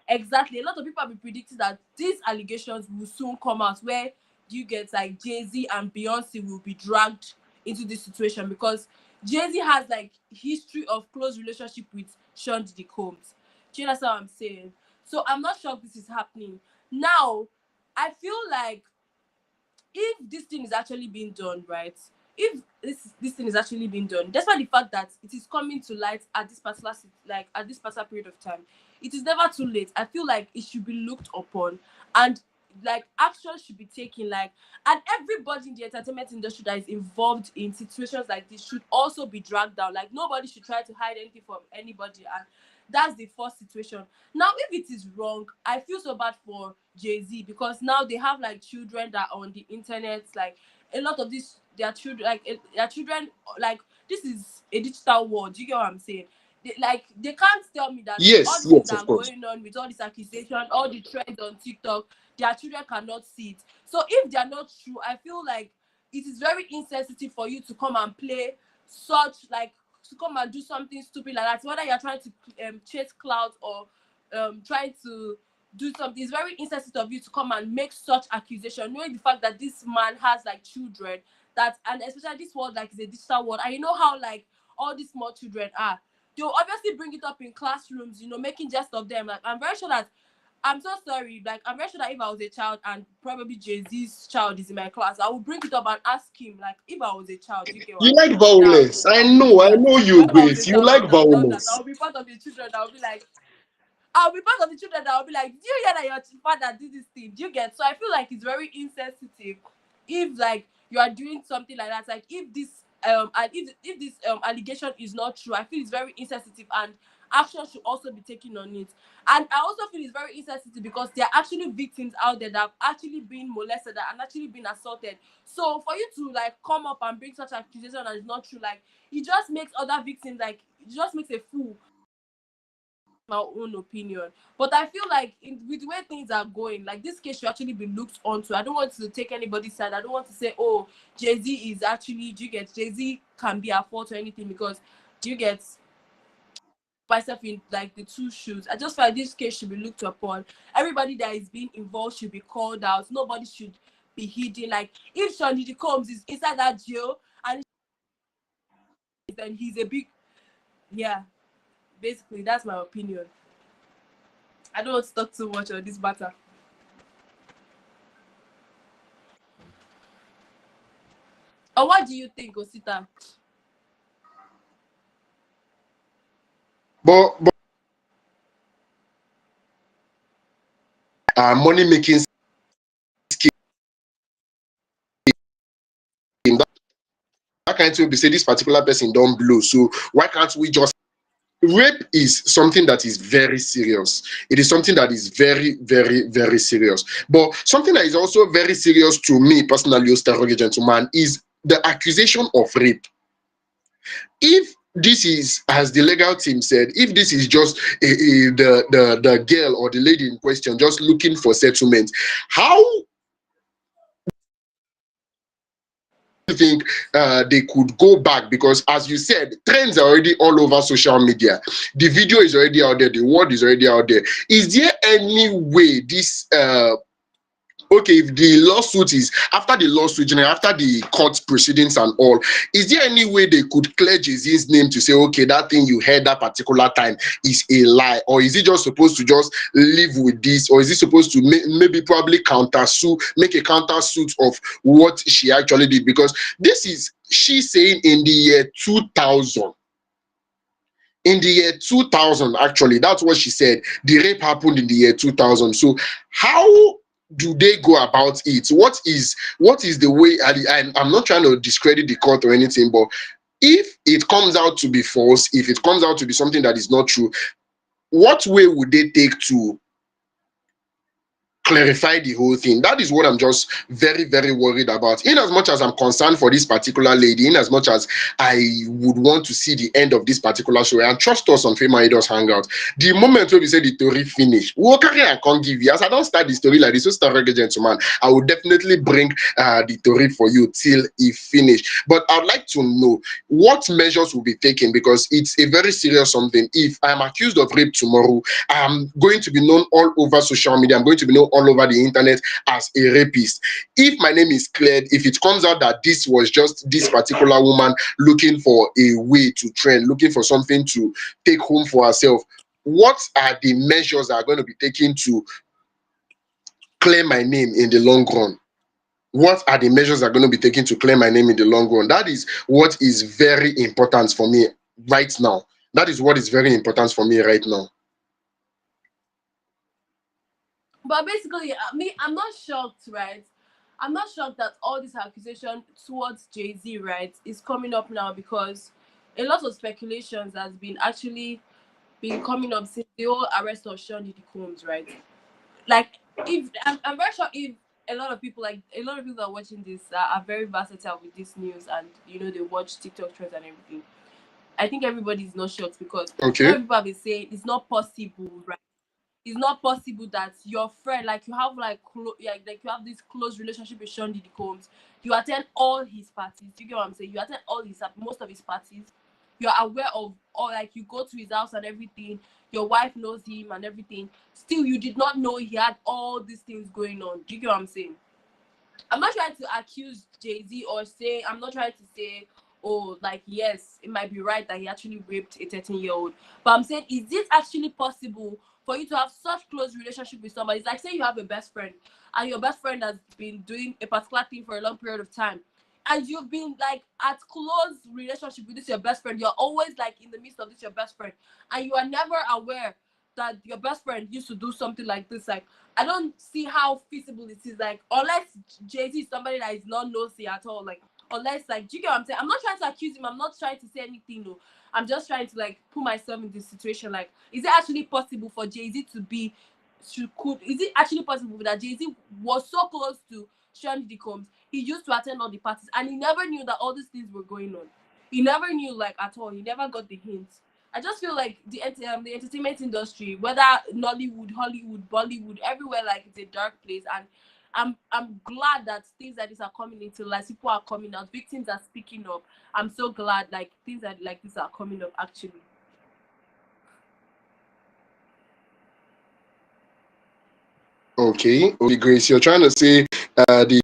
exactly, a lot of people have been predicting that these allegations will soon come out, where you get, like, Jay-Z and Beyonce will be dragged into this situation, because Jay-Z has, like, history of close relationship with Sean Diddy Combs. Do you understand what I'm saying? So I'm not shocked this is happening. Now, I feel like, if this thing is actually being done, right, if this thing is actually being done, despite the fact that it is coming to light at this particular like at this particular period of time, it is never too late. I feel like it should be looked upon, and, like, action should be taken, like, and everybody in the entertainment industry that is involved in situations like this should also be dragged down. Like, nobody should try to hide anything from anybody, and that's the first situation. Now, if it is wrong, I feel so bad for Jay-Z, because now they have, like, children that are on the internet. Like, a lot of these, their children, like, their children, like, this is a digital world. Do you get what I'm saying? They can't tell me that all Yes. these things Yes. that Of are course. going on with all this accusation, all the trends on TikTok, their children cannot see it. So if they are not true, I feel like it is very insensitive for you to come and play such, like, to come and do something stupid like that, whether you're trying to chase clouds or trying to do something. It's very insensitive of you to come and make such accusation, knowing the fact that this man has, like, children, that, and especially this world, like, is a digital world, and you know how, like, all these small children are. They'll obviously bring it up in classrooms, making jest of them. Like, I'm very sure that, I'm so sorry. Like, I'm very sure that if I was a child and probably Jay-Z's child is in my class, I would bring it up and ask him, like, if I was a child, do you get what You I'm like saying? Now, violence. I I would do know. I that. know But you, if I was a Grace. You child, I like would have done that. I violence. would be part of the children. I would be like, I'll be part of the children that will be like, do you hear that your father did this thing? Do you get? So I feel like it's very insensitive if, like, you are doing something like that. Like, if this and if this allegation is not true, I feel it's very insensitive, and action should also be taken on it. And I also feel it's very insensitive because there are actually victims out there that have actually been molested and actually been assaulted. So for you to, like, come up and bring such accusation and it's not true, like, it just makes other victims, like, it just makes a fool. My own opinion, but I feel like, with the way things are going, like, this case should actually be looked onto. I don't want to take anybody's side. I don't want to say, oh, Jay-Z is actually, do you get, Jay-Z can be at fault or anything, because, do you get, myself in, like, the two shoes. I just feel like this case should be looked upon. Everybody that is being involved should be called out. Nobody should be hidden. Like if Sean Combs is inside that jail and then he's a big, yeah. Basically, that's my opinion. I don't want to talk too much on this matter. Or what do you think, Osita? But money making scheme, that kind of be say this particular person don't blow. So why can't we just rape is something that is very serious. It is something that is very, very, very serious. But something that is also very serious to me personally, Osterogge gentleman, is the accusation of rape. If this is, as the legal team said, if this is just the girl or the lady in question just looking for settlement, how do you think they could go back? Because as you said, trends are already all over social media. The video is already out there. The word is already out there. Is there any way this okay, if the lawsuit is after the lawsuit, after the court proceedings and all, is there any way they could clear Jay-Z's name to say, okay, that thing you heard that particular time is a lie? Or is he just supposed to just live with this? Or is he supposed to maybe probably countersue, make a countersuit of what she actually did? Because this is she saying in the year 2000. In the year 2000, actually, that's what she said. The rape happened in the year 2000. So how do they go about it? What is the way? And I'm not trying to discredit the court or anything, but if it comes out to be false, if it comes out to be something that is not true, what way would they take to clarify the whole thing? That is what I'm just very, very worried about. In as much as I'm concerned for this particular lady, in as much as I would want to see the end of this particular story, and trust us on FameIdols Hangout, the moment when we say the story finish, we'll carry and can't give you. As I don't start the story like this, so start regular gentleman, I will definitely bring the story for you till it finish. But I'd like to know what measures will be taken, because it's a very serious something. If I'm accused of rape tomorrow, I'm going to be known all over social media. I'm going to be known all over the internet as a rapist. If my name is cleared, if it comes out that this was just this particular woman looking for a way to trend, looking for something to take home for herself, what are the measures that are going to be taken to clear my name in the long run? What are the measures that are going to be taken to clear my name in the long run? That is what is very important for me right now. That is what is very important for me right now. But basically, I'm not shocked, right? I'm not shocked that all this accusation towards Jay-Z, right, is coming up now, because a lot of speculations has been actually been coming up since the whole arrest of Sean Diddy Combs, right? Like, if I'm very sure if a lot of people that are watching this are very versatile with this news, and they watch TikTok trends and everything. I think everybody is not shocked, because a lot Okay. of people have been saying it's not possible, right? It's not possible that your friend, like you have like you have this close relationship with Sean Diddy Combs, you attend all his parties. You get what I'm saying? You attend most of his parties. You're aware of all, like you go to his house and everything. Your wife knows him and everything. Still, you did not know he had all these things going on. Do you get what I'm saying? I'm not trying to accuse Jay-Z or say, I'm not trying to say, oh, like, yes, it might be right that he actually raped a 13-year-old. But I'm saying, is it actually possible for you to have such close relationship with somebody? It's like, say you have a best friend, and your best friend has been doing a particular thing for a long period of time, and you've been like at close relationship with this your best friend. You're always like in the midst of this your best friend, and you are never aware that your best friend used to do something like this. Like, I don't see how feasible it is. Like, unless Jay-Z is somebody that is not nosy at all. Like, unless, like, do you get what I'm saying? I'm not trying to accuse him. I'm not trying to say anything. No, I'm just trying to like put myself in this situation. Like, is it actually possible for Jay-Z to be? Is it actually possible that Jay-Z was so close to Sean Diddy Combs? He used to attend all the parties, and he never knew that all these things were going on. He never knew, like, at all. He never got the hints. I just feel like the entertainment industry, whether Nollywood, Hollywood, Bollywood, everywhere, like, it's a dark place. And I'm glad that things like this are coming into light. People are coming out. Victims are speaking up. I'm so glad, like, things that like this are coming up, actually. Okay. Okay, Grace, you're trying to say the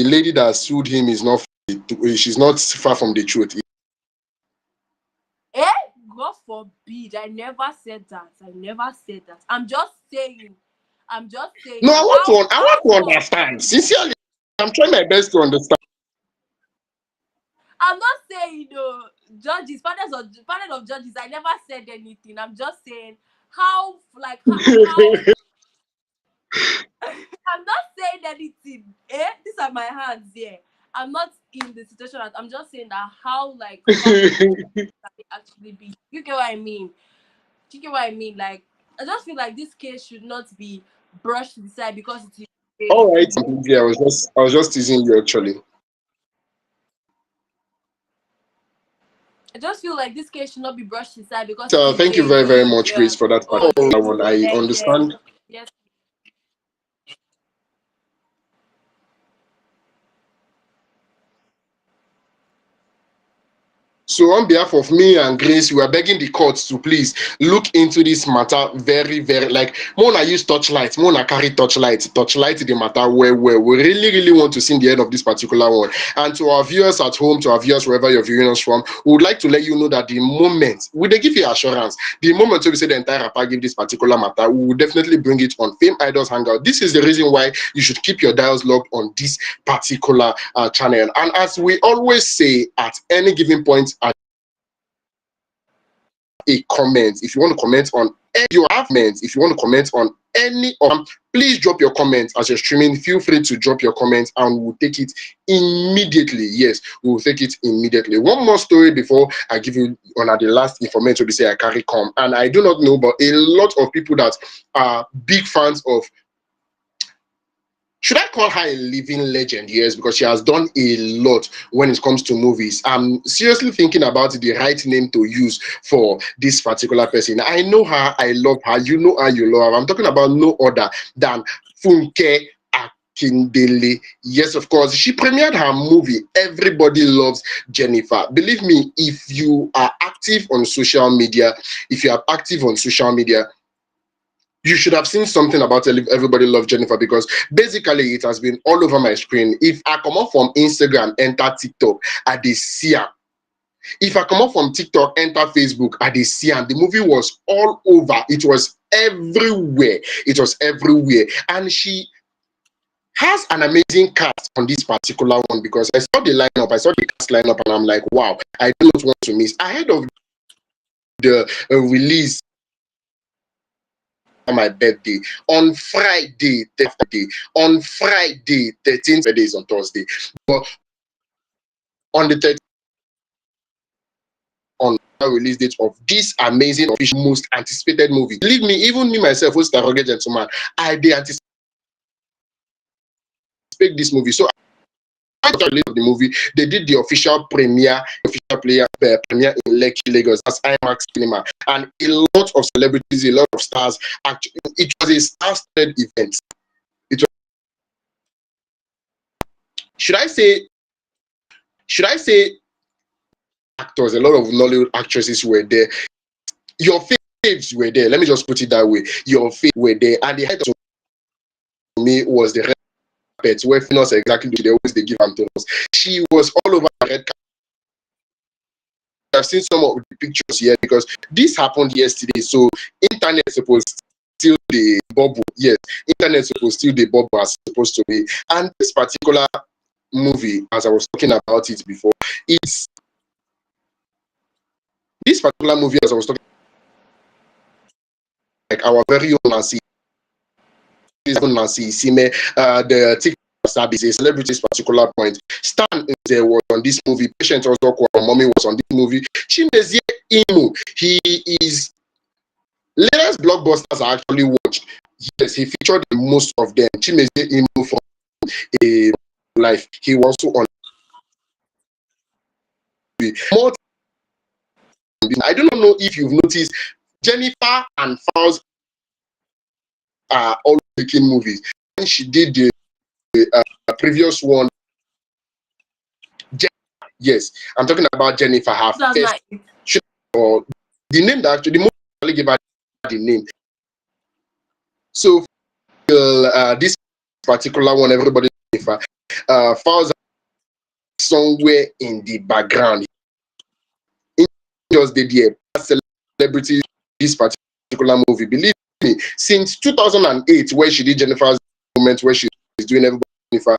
lady that sued him is not, she's not far from the truth. God forbid. I never said that. I never said that. I'm just saying. No, I want How to come? understand. Sincerely, I'm trying my best to understand. I'm not saying judges, panel of judges. I never said anything. I'm just saying how I'm not saying anything. These are my hands here. I'm not in the situation. I'm just saying that how can it actually be? You get what I mean? Do you get what I mean? Like, I just feel like this case should not be brushed to the side because it is All right, fake. yeah, I was just teasing you actually. I just feel like this case should not be brushed to the side because it So is thank you a very, very fake. much, Grace, for that part. That one, I understand. Yes. So on behalf of me and Grace, we are begging the courts to please look into this matter very, very, like, Mona use torchlight, Mona carry torchlight the matter where we really, really want to see the end of this particular one. And to our viewers at home, to our viewers wherever you're viewing us from, we would like to let you know that the moment, we they give you assurance, the moment we say the entire rapper give this particular matter, we will definitely bring it on FameIdols Hangout. This is the reason why you should keep your dials logged on this particular channel. And as we always say at any given point, a comment. If you want to comment on any please drop your comments as you're streaming. Feel free to drop your comments and we'll take it immediately. Yes, we'll take it immediately. One more story before I give you on the last information to say I carry come. And I do not know, but a lot of people that are big fans of, should I call her a living legend? Yes, because she has done a lot when it comes to movies. I'm seriously thinking about the right name to use for this particular person. I know her, I love her, you know her, you love her. I'm talking about no other than Funke Akindele. Yes, of course. She premiered her movie, Everybody Loves Jennifer. Believe me, if you are active on social media, you should have seen something about Everybody Love Jennifer, because basically it has been all over my screen. If I come up from Instagram, enter TikTok, I dey see am. If I come up from TikTok, enter Facebook, I dey see am. The movie was all over. It was everywhere. It was everywhere. And she has an amazing cast on this particular one, because I saw the cast lineup, and I'm like, wow, I do not want to miss. Ahead of the release my birthday on Friday, 13th birthday is on Thursday, but on the 13th, on the release date of this amazing, official, most anticipated movie. Believe me, even me myself, who's the rugged gentleman, I did anticipate this movie. So after the release of the movie, they did the official premiere in Lekki, Lagos, as IMAX Cinema, and a lot of celebrities, a lot of stars. Actually, it was a star-studded event. It was, should I say actors, a lot of Nollywood actresses were there. Your faves were there. Let me just put it that way. Your faves were there, and the head of me was the red carpet, where not exactly they always they give them to us. She was all over the red carpet. I've seen some of the pictures here, because this happened yesterday. So internet supposed still the bubble. Yes, internet supposed still the bubble as supposed to be. And this particular movie, as I was talking about it before, it's this particular movie, as I was talking, like our very own Nancy Sime, the TikTok service, a celebrity's particular point. Stan there was on this movie. Patient also, mommy was on this movie. Chimezie Imo, he is latest blockbusters I actually watched. Yes, he featured in most of them. Chimezie Imo from a life. He was also on more. I don't know if you've noticed, Jennifer and Fowles are always making movies. When she did the previous one, yes, I'm talking about Jennifer. Her first, or the name that actually the movie actually gave her the name. So this particular one, Everybody Jennifer, Fowls somewhere in the background. He just did the celebrities this particular movie. Believe me, since 2008, where she did Jennifer's moment, where she's doing everybody Jennifer,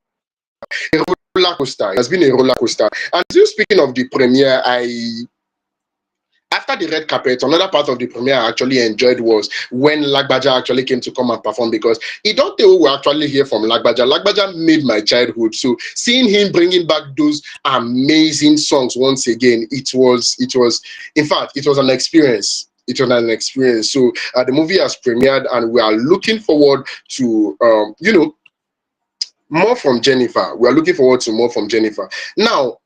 a roller coaster. It has been a roller coaster. And still speaking of the premiere, after the red carpet, another part of the premiere I actually enjoyed was when Lagbaja actually came to come and perform, because he don't tell we actually hear from Lagbaja. Lagbaja made my childhood. So seeing him bringing back those amazing songs once again, it was, in fact, it was an experience. It was an experience. So the movie has premiered, and we are looking forward to, more from Jennifer. We are looking forward to more from Jennifer. Now,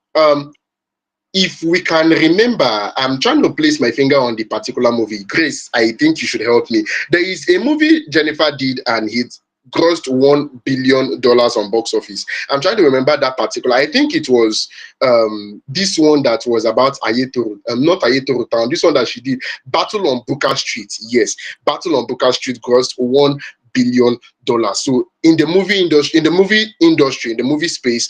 if we can remember, I'm trying to place my finger on the particular movie. Grace, I think you should help me. There is a movie Jennifer did, and it grossed $1 billion on box office. I'm trying to remember that particular. I think it was this one that was about Ayetoro, not Ayetoro Town. This one that she did, Battle on Booker Street. Yes, Battle on Booker Street grossed $1 billion. So in the movie industry, in the movie space,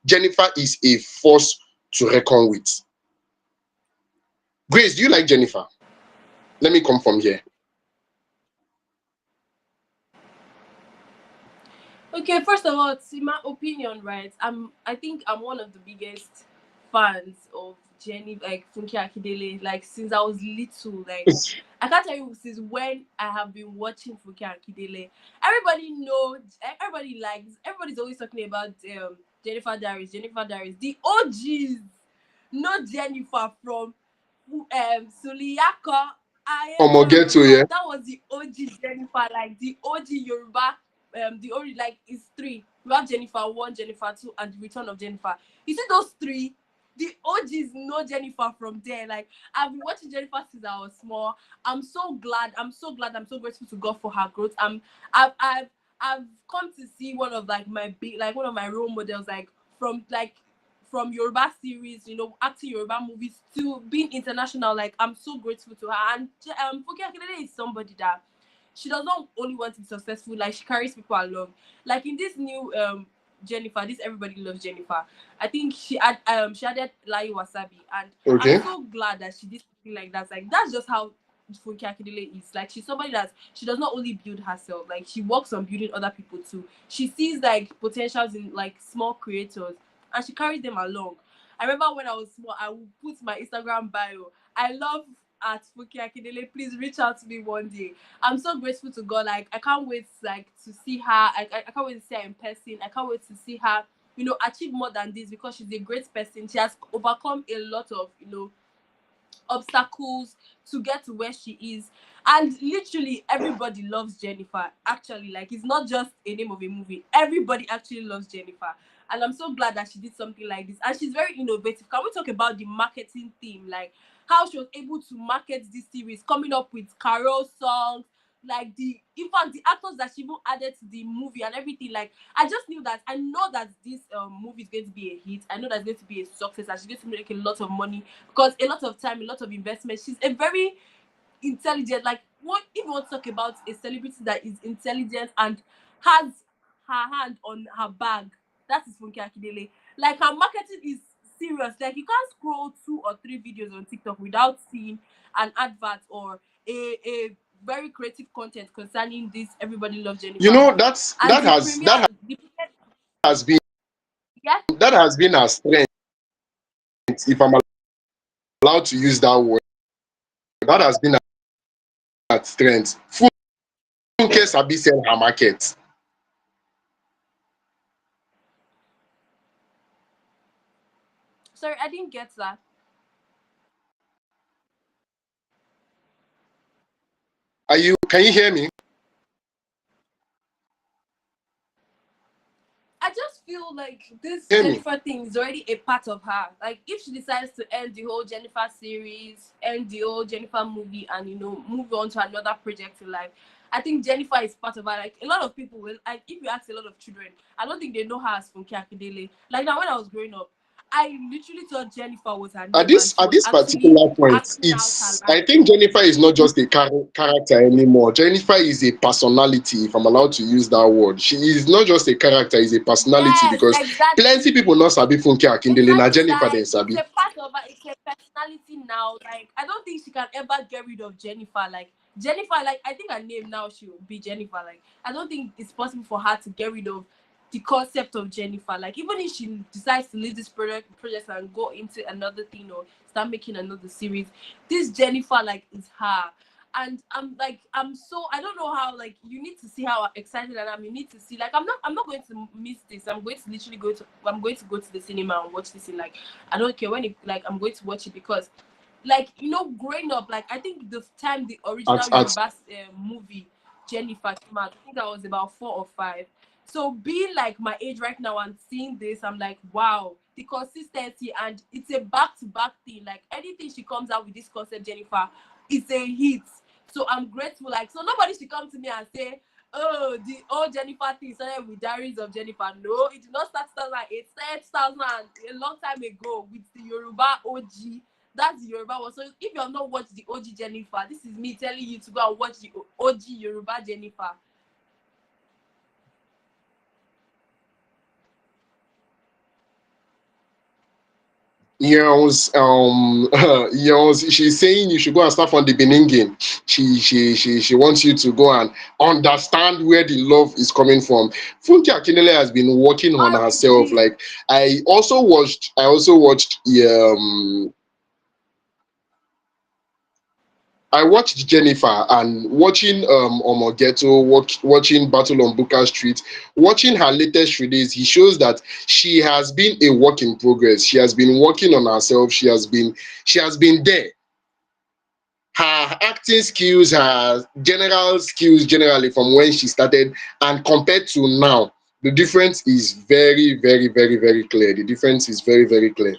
Jennifer is a force to reckon with. Grace, do you like Jennifer? Let me come from here. Okay, first of all, in my opinion, right, I think I'm one of the biggest fans of Jenny, like Funke Akindele, like since I was little. Like I can't tell you since when I have been watching Funke Akindele. Everybody knows, everybody likes, everybody's always talking about Jennifer Darius, the OGs, not Jennifer from Suliyako. Get to Like yeah. that was the OG Jennifer, like the OG Yoruba. The only like is three. We have Jennifer 1, Jennifer 2, and the Return of Jennifer. You see those three, the OGs know Jennifer from there. Like I've been watching Jennifer since I was small. I'm so glad. I'm so grateful to God for her growth. I've come to see one of like my big, like one of my role models, from Yoruba series, acting Yoruba movies to being international. Like I'm so grateful to her. And Funke Akindele is somebody that she does not only want to be successful, like she carries people along. Like in this new Jennifer, this Everybody Loves Jennifer, I think she added Lai Wasabi, and I'm Okay. so glad that she did something like that. Like that's just how Funke Akindele is. Like she's somebody that she does not only build herself, like she works on building other people too. She sees like potentials in like small creators, and she carries them along. I remember when I was small, I would put my Instagram bio, I love at Funke Akindele, please reach out to me one day. I'm so grateful to God. Like I can't wait like to see her. I can't wait to see her in person. I can't wait to see her, achieve more than this, because she's a great person. She has overcome a lot of, obstacles to get to where she is. And literally everybody loves Jennifer. Actually, like it's not just a name of a movie. Everybody actually loves Jennifer. And I'm so glad that she did something like this. And she's very innovative. Can we talk about the marketing theme? Like how she was able to market this series, coming up with Carol songs, like in fact the actors that she even added to the movie and everything. Like I just knew that, I know that this movie is going to be a hit. I know that's going to be a success, and she's going to make a lot of money, because a lot of time, a lot of investment. She's a very intelligent, like what if you want to talk about a celebrity that is intelligent and has her hand on her bag, that is Funke Akindele. Like her marketing is serious. Like you can't scroll 2 or 3 videos on TikTok without seeing an advert or a very creative content concerning this Everybody Loves Jennifer movie. And the premiere, has been yeah. that has been her strength. If I'm allowed to use that word, that has been her strength. Funke sabi sell her market. Sorry, I didn't get that. Can you hear me? I just feel like this Hear me? Jennifer thing is already a part of her. Like if she decides to end the whole Jennifer series, end the whole Jennifer movie, and move on to another project in life, I think Jennifer is part of her. Like a lot of people will, like if you ask a lot of children, I don't think they know her as Funke Akindele. Like now when I was growing up, I literally thought Jennifer was her at name, and this she at was this actually particular point, acting out her it's, life. I think Jennifer is not just a character anymore. Jennifer is a personality, if I'm allowed to use that word. She is not just a character, is a personality, Yes, because plenty exactly. people not sabi Funke Akindele, na Exactly, Jennifer like then it's sabi. a part of her, it's a personality now. Like I don't think she can ever get rid of Jennifer. Like Jennifer, like I think her name now she'll be Jennifer. Like I don't think it's possible for her to get rid of the concept of Jennifer. Like even if she decides to leave this project and go into another thing or start making another series, this Jennifer like is her. And I'm like, I'm so, I don't know how, like you need to see how excited I am. You need to see, like I'm not going to miss this. I'm going to go to the cinema and watch this in, like I don't care when it, like I'm going to watch it because like growing up, like I think the time the original At Yoruba movie Jennifer came out, I think I was about 4 or 5. So being like my age right now and seeing this, I'm like, wow, the consistency, and it's a back-to-back thing. Like anything she comes out with this concept, Jennifer, it's a hit. So I'm grateful. Like so nobody should come to me and say, oh, the old Jennifer thing started with Diaries of Jennifer. No, it did not start 2008. It started 2000, a long time ago, with the Yoruba OG. That's the Yoruba one. So if you have not watched the OG Jennifer, this is me telling you to go and watch the OG Yoruba Jennifer. Yons, Yons, she's saying you should go and start from the beginning. She wants you to go and understand where the love is coming from. Funke Akindele has been working on herself. Honestly, Like I watched Jennifer, and watching Omogeto, watching Battle on Booker Street, watching her latest release, he shows that she has been a work in progress. She has been working on herself. She has been there. Her acting skills, her general skills generally from when she started and compared to now, the difference is very, very, very, very clear. The difference is very, very clear.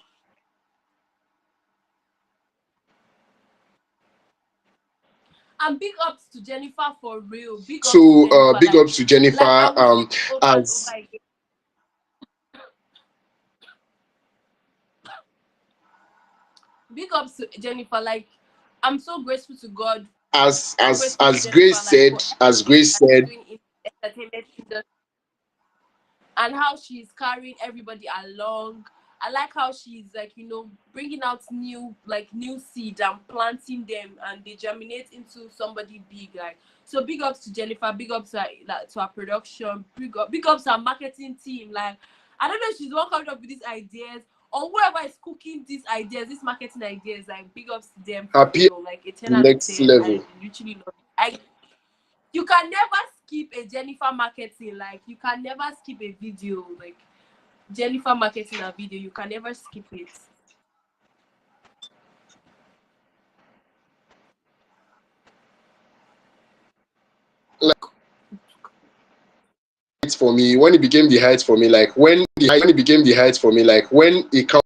and big ups to Jennifer for real. Big ups to So Jennifer. big ups to Like I Jennifer. will say this over and over As again. Big ups to Jennifer. Like I'm so grateful to God, as so as grateful to as Jennifer, Grace like said, for as everything Grace that she's said, doing in the entertainment industry, and how she's carrying everybody along. I like how she's like, bringing out new seeds and planting them, and they germinate into somebody big. Like, so big ups to Jennifer, big ups to her, like, to her production, big ups to her marketing team. Like, I don't know if she's the one coming up with these ideas or whoever is cooking these ideas, these marketing ideas. Like, big ups to them for happy real. Like a 10 the out of next 10. I level. literally love it. You can never skip a Jennifer marketing. Like you can never skip a video. Like Jennifer marketing a video, you can never skip it. Like for me, when it became the heights for me, like when it became the heights for me, like when it comes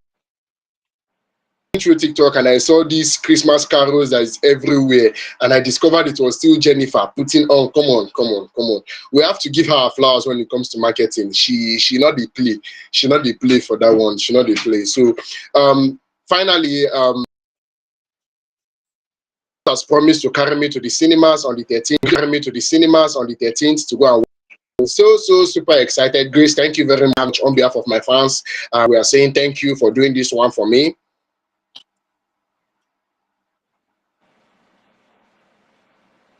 through TikTok and I saw these Christmas carols that is everywhere, and I discovered it was still Jennifer putting on. Come on, come on, come on. We have to give her her flowers when it comes to marketing. She not the play. She not the play for that one. She not the play. So finally, has promised to carry me to the cinemas on the 13th. Carry me to the cinemas on the 13th to go and so super excited. Grace, thank you very much on behalf of my fans. We are saying thank you for doing this one for me.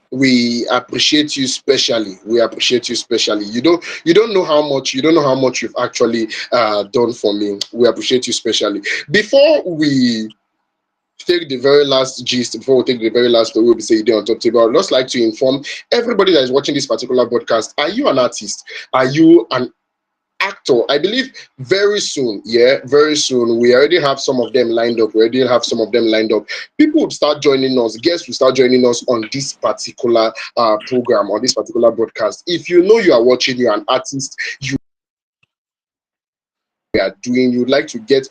We appreciate you specially. We appreciate you specially. You don't know how much you've actually done for me. We appreciate you specially. Before we take the very last gist, before we take the very last story we'll be saying on top table, I'd just like to inform everybody that is watching this particular broadcast. Are you an artist? Are you an actor? I believe very soon, yeah, very soon. We already have some of them lined up. We already have some of them lined up. People would start joining us. Guests will start joining us on this particular program, on this particular broadcast. If you know you are watching, you're an artist, you are doing, you'd like to get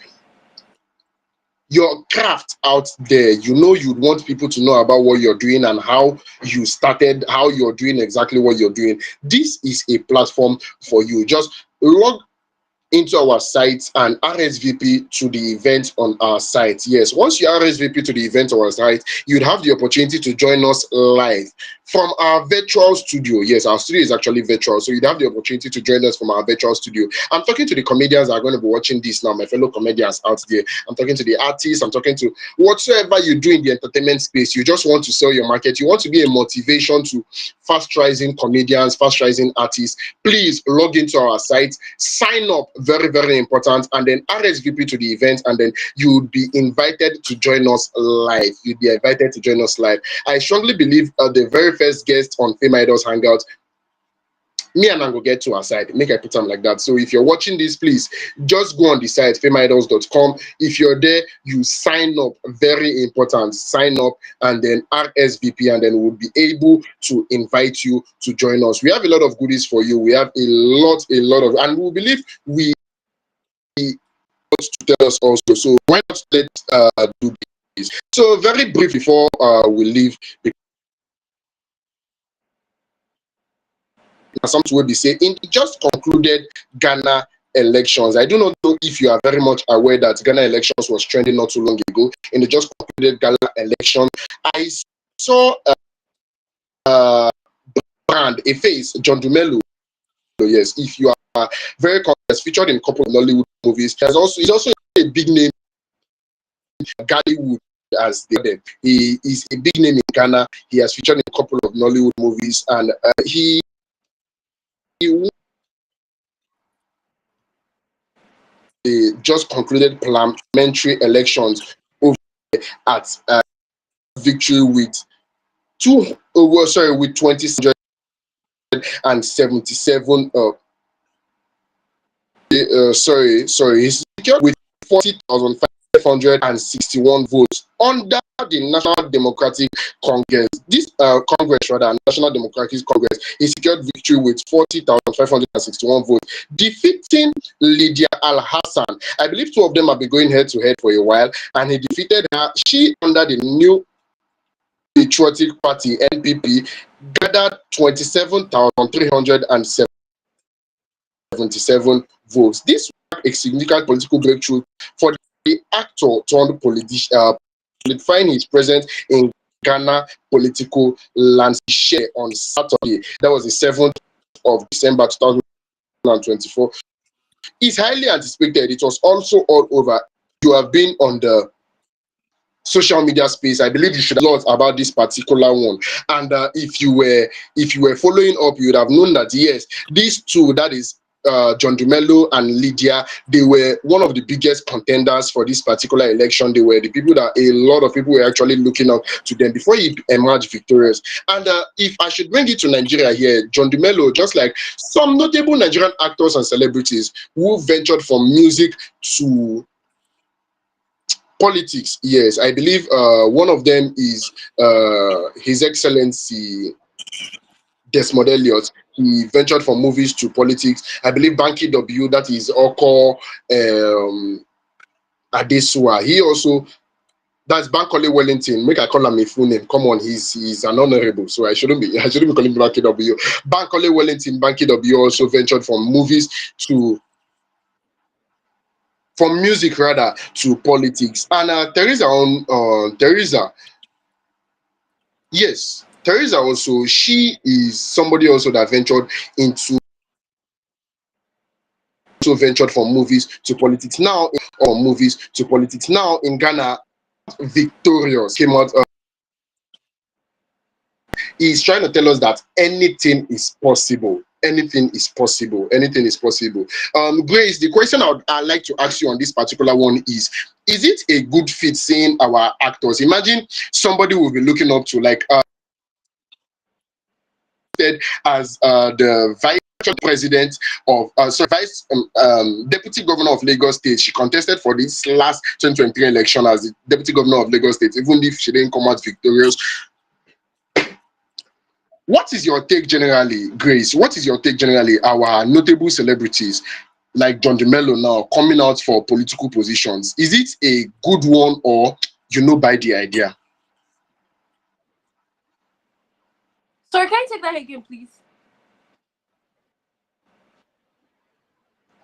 your craft out there, you'd want people to know about what you're doing and how you started, how you're doing exactly what you're doing. This is a platform for you. Just log into our site and RSVP to the event on our site. Yes, once you RSVP to the event on our site, you'd have the opportunity to join us live from our virtual studio. Yes, our studio is actually virtual, so you'd have the opportunity to join us from our virtual studio. I'm talking to the comedians that are going to be watching this now, my fellow comedians out there. I'm talking to the artists, I'm talking to whatsoever you do in the entertainment space. You just want to sell your market, you want to be a motivation to fast rising comedians, fast rising artists. Please log into our site, sign up, very, very important, and then RSVP to the event, and then you would be invited to join us live. You'd be invited to join us live. I strongly believe the very first guest on FameIdols Hangout, me and I go get to our side, make I put them like that. So if you're watching this, please just go on the site fameidols.com. If you're there, you sign up, very important, sign up and then RSVP, and then we'll be able to invite you to join us. We have a lot of goodies for you. We have a lot of, and we believe we to tell us also. So why not let's do this? So very brief before we leave, something will be say in the just concluded Ghana elections. I do not know if you are very much aware that Ghana elections was trending not too long ago. In the just concluded Ghana election, I saw a brand, a face, John Dumelo. Yes, if you are very conscious, featured in a couple of Nollywood movies. He's also a big name in Gollywood, as they he is a big name in Ghana. He has featured in a couple of Nollywood movies, and he just concluded parliamentary elections over at victory with with 2077 he's secured with 40,561 votes under the National Democratic Congress. This Congress, rather, National Democratic Congress, he secured victory with 40,561 votes, defeating Lydia Al Hassan. I believe two of them have been going head to head for a while, and he defeated her. She, under the New Patriotic Party (NPP), gathered 27,377 votes. This was a significant political breakthrough for the actor turned politician, solidifying his presence in Ghana political landscape on Saturday. That was the 7th of December 2024. It's highly anticipated. It was also all over. You have been on the social media space. I believe you should know a lot about this particular one. And if you were following up, you would have known that yes, these two, that is John Dumelo and Lydia, they were one of the biggest contenders for this particular election. They were the people that a lot of people were actually looking up to them before he emerged victorious. And if I should bring it to Nigeria here, John Dumelo, just like some notable Nigerian actors and celebrities who ventured from music to politics, yes, I believe one of them is His Excellency Desmond Elliot. He ventured from movies to politics. I believe Banky W, that is Oko Adesua. He also, that's Bankole Wellington. Make I call him a full name. Come on, he's an honorable, so I shouldn't be calling him Banky W. Bankole Wellington, Banky W also ventured from movies to from music rather to politics. And Teresa, yes, Teresa also, she is somebody also that ventured from movies to politics. Now, or movies to politics. Now in Ghana, victorious came out. He's trying to tell us that anything is possible. Anything is possible. Anything is possible. Grace, the question I'd like to ask you on this particular one is it a good fit seeing our actors? Imagine somebody will be looking up to, like as the vice president of vice deputy governor of Lagos State. She contested for this last 2023 election as the deputy governor of Lagos State, even if she didn't come out victorious. What is your take generally, Grace? What is your take generally? Our notable celebrities like John Dumelo now coming out for political positions. Is it a good one, or by the idea? Sorry, can you take that again, please?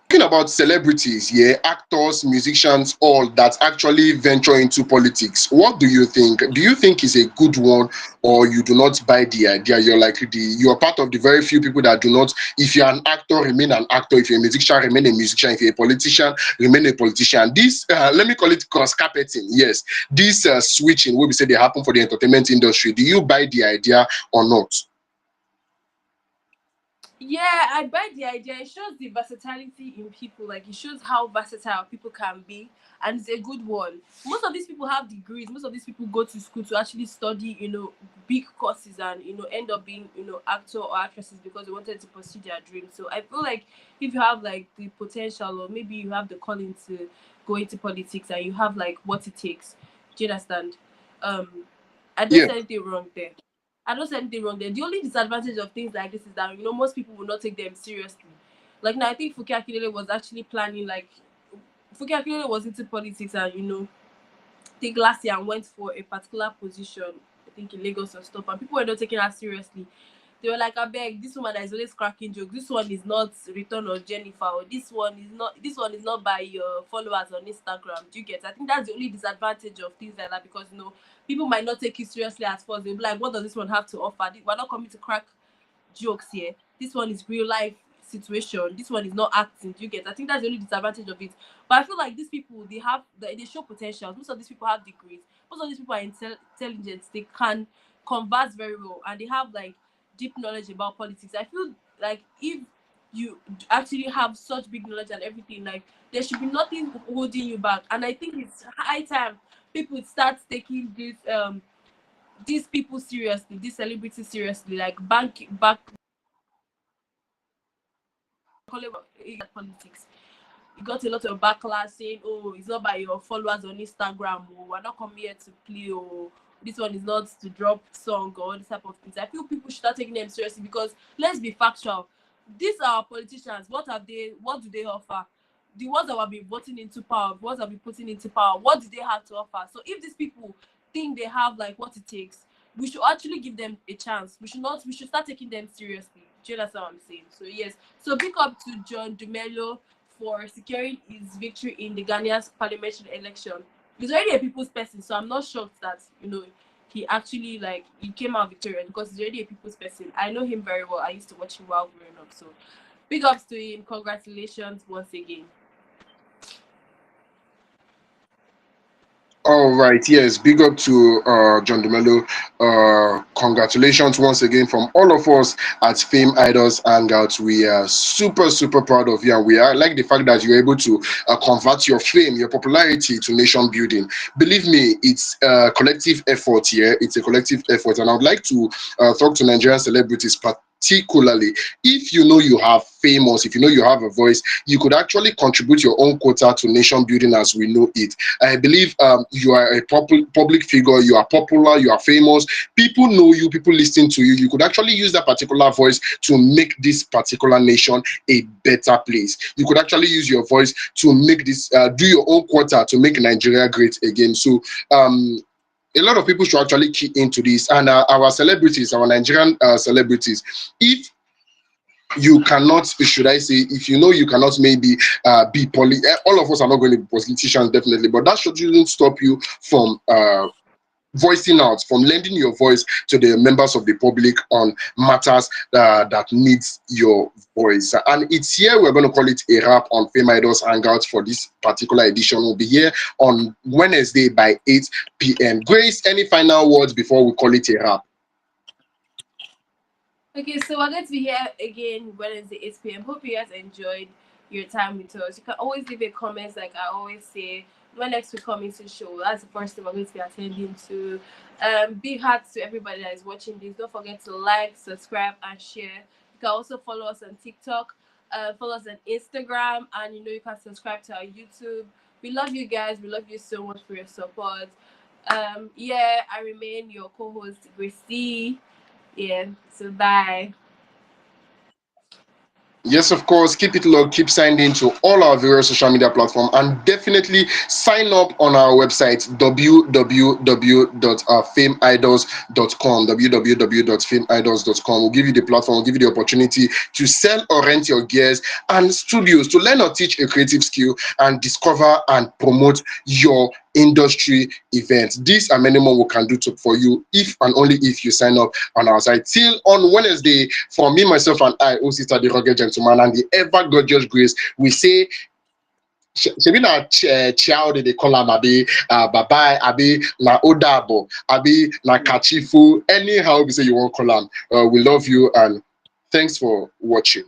Talking talking about celebrities, yeah, actors, musicians, all that actually venture into politics. What do you think? Do you think is a good one, or you do not buy the idea? You're like you're part of the very few people that do not. If you're an actor, remain an actor. If you're a musician, remain a musician. If you're a politician, remain a politician. This let me call it cross carpeting. Yes, this switching, what we say they happen for the entertainment industry. Do you buy the idea or not? Yeah, I buy the idea. It shows the versatility in people. Like it shows how versatile people can be, and it's a good one. Most of these people have degrees. Most of these people go to school to actually study, big courses, and end up being, actor or actresses because they wanted to pursue their dreams. So I feel like if you have like the potential, or maybe you have the calling to go into politics, and you have like what it takes. Do you understand? Um, I don't Yeah. see anything wrong there. I don't see anything wrong there. The only disadvantage of things like this is that most people will not take them seriously. Like now, I think Fuki Akindele was actually planning like Fuki Akindele was into politics, and I think last year and went for a particular position, I think in Lagos or stuff, and people were not taking her seriously. They were like, I beg, this woman that is always cracking jokes, this one is not Return of Jennifer, or this one is not by your followers on Instagram. Do you get? I think that's the only disadvantage of things like that, because people might not take you seriously at first. They'll be like, what does this one have to offer? We're not coming to crack jokes here. This one is real life situation. This one is not acting. Do you get? I think that's the only disadvantage of it. But I feel like these people, they show potential. Most of these people have degrees. Most of these people are intelligent. They can converse very well, and they have like deep knowledge about politics. I feel like if you actually have such big knowledge and everything, like there should be nothing holding you back. And I think it's high time people start taking these people seriously, these celebrities seriously, like bank back politics. You got a lot of backlash saying, "Oh, it's not by your followers on Instagram. Oh, we're not coming here to play. Oh, this one is not to drop song or all this type of things." I feel people should start taking them seriously, because let's be factual. These are our politicians. What have they? What do they offer? The ones that will be voting into power, the ones that will be putting into power, what do they have to offer? So if these people think they have like what it takes, we should actually give them a chance. We should not. We should start taking them seriously. Do you understand what I'm saying? So yes. So big up to John Dumelo for securing his victory in the Ghanaian's parliamentary election. He's already a people's person, so I'm not shocked that he actually like he came out victorious, because he's already a people's person. I know him very well. I used to watch him while growing up. So big ups to him. Congratulations once again. All right, yes, big up to John DeMello. Congratulations once again from all of us at Fame Idols Hangout. We are super, super proud of you, and we are like the fact that you're able to convert your fame, your popularity to nation building. Believe me, it's a collective effort here. It's a collective effort, and I would like to talk to Nigerian celebrities, particularly if you know you have famous, if you know you have a voice, you could actually contribute your own quota to nation building as we know it. I believe you are a public figure, you are popular, you are famous, people know you, people listen to you. You could actually use that particular voice to make this particular nation a better place. You could actually use your voice to make this, do your own quota to make Nigeria great again. So, a lot of people should actually key into this, and our celebrities, our Nigerian celebrities, if you cannot, should I say, if you know you cannot maybe all of us are not going to be politicians, definitely, but that shouldn't stop you from voicing out, from lending your voice to the members of the public on matters that needs your voice. And it's here we're going to call it a wrap on Fame Idols Hangout for this particular edition. We'll be here on Wednesday by 8 p.m. Grace, any final words before we call it a wrap? Okay, so we're going to be here again Wednesday 8 p.m. Hope you guys enjoyed your time with us. You can always leave a comment, like I always say. When next we come into the show, that's the first thing we're going to be attending to. Big hearts to everybody that is watching this. Don't forget to like, subscribe, and share. You can also follow us on TikTok, follow us on Instagram, and you can subscribe to our YouTube. We love you guys. We love you so much for your support. Yeah, I remain your co-host, Gracie. Yeah, so bye. Yes, of course. Keep it low. Keep signed in to all our various social media platforms, and definitely sign up on our website www.fameidols.com. www.fameidols.com. We'll give you the platform. We'll give you the opportunity to sell or rent your gears and studios to learn or teach a creative skill and discover and promote your industry events. These and many more we can do for you if and only if you sign up on our site. Till on Wednesday, for me, myself, and I, Osita the Rugged Gentleman, and the ever gorgeous Grace, we say, shebi na child they call am abi bye bye abi na odabo abi na kachifu anyhow we say you want call am. We love you and thanks for watching.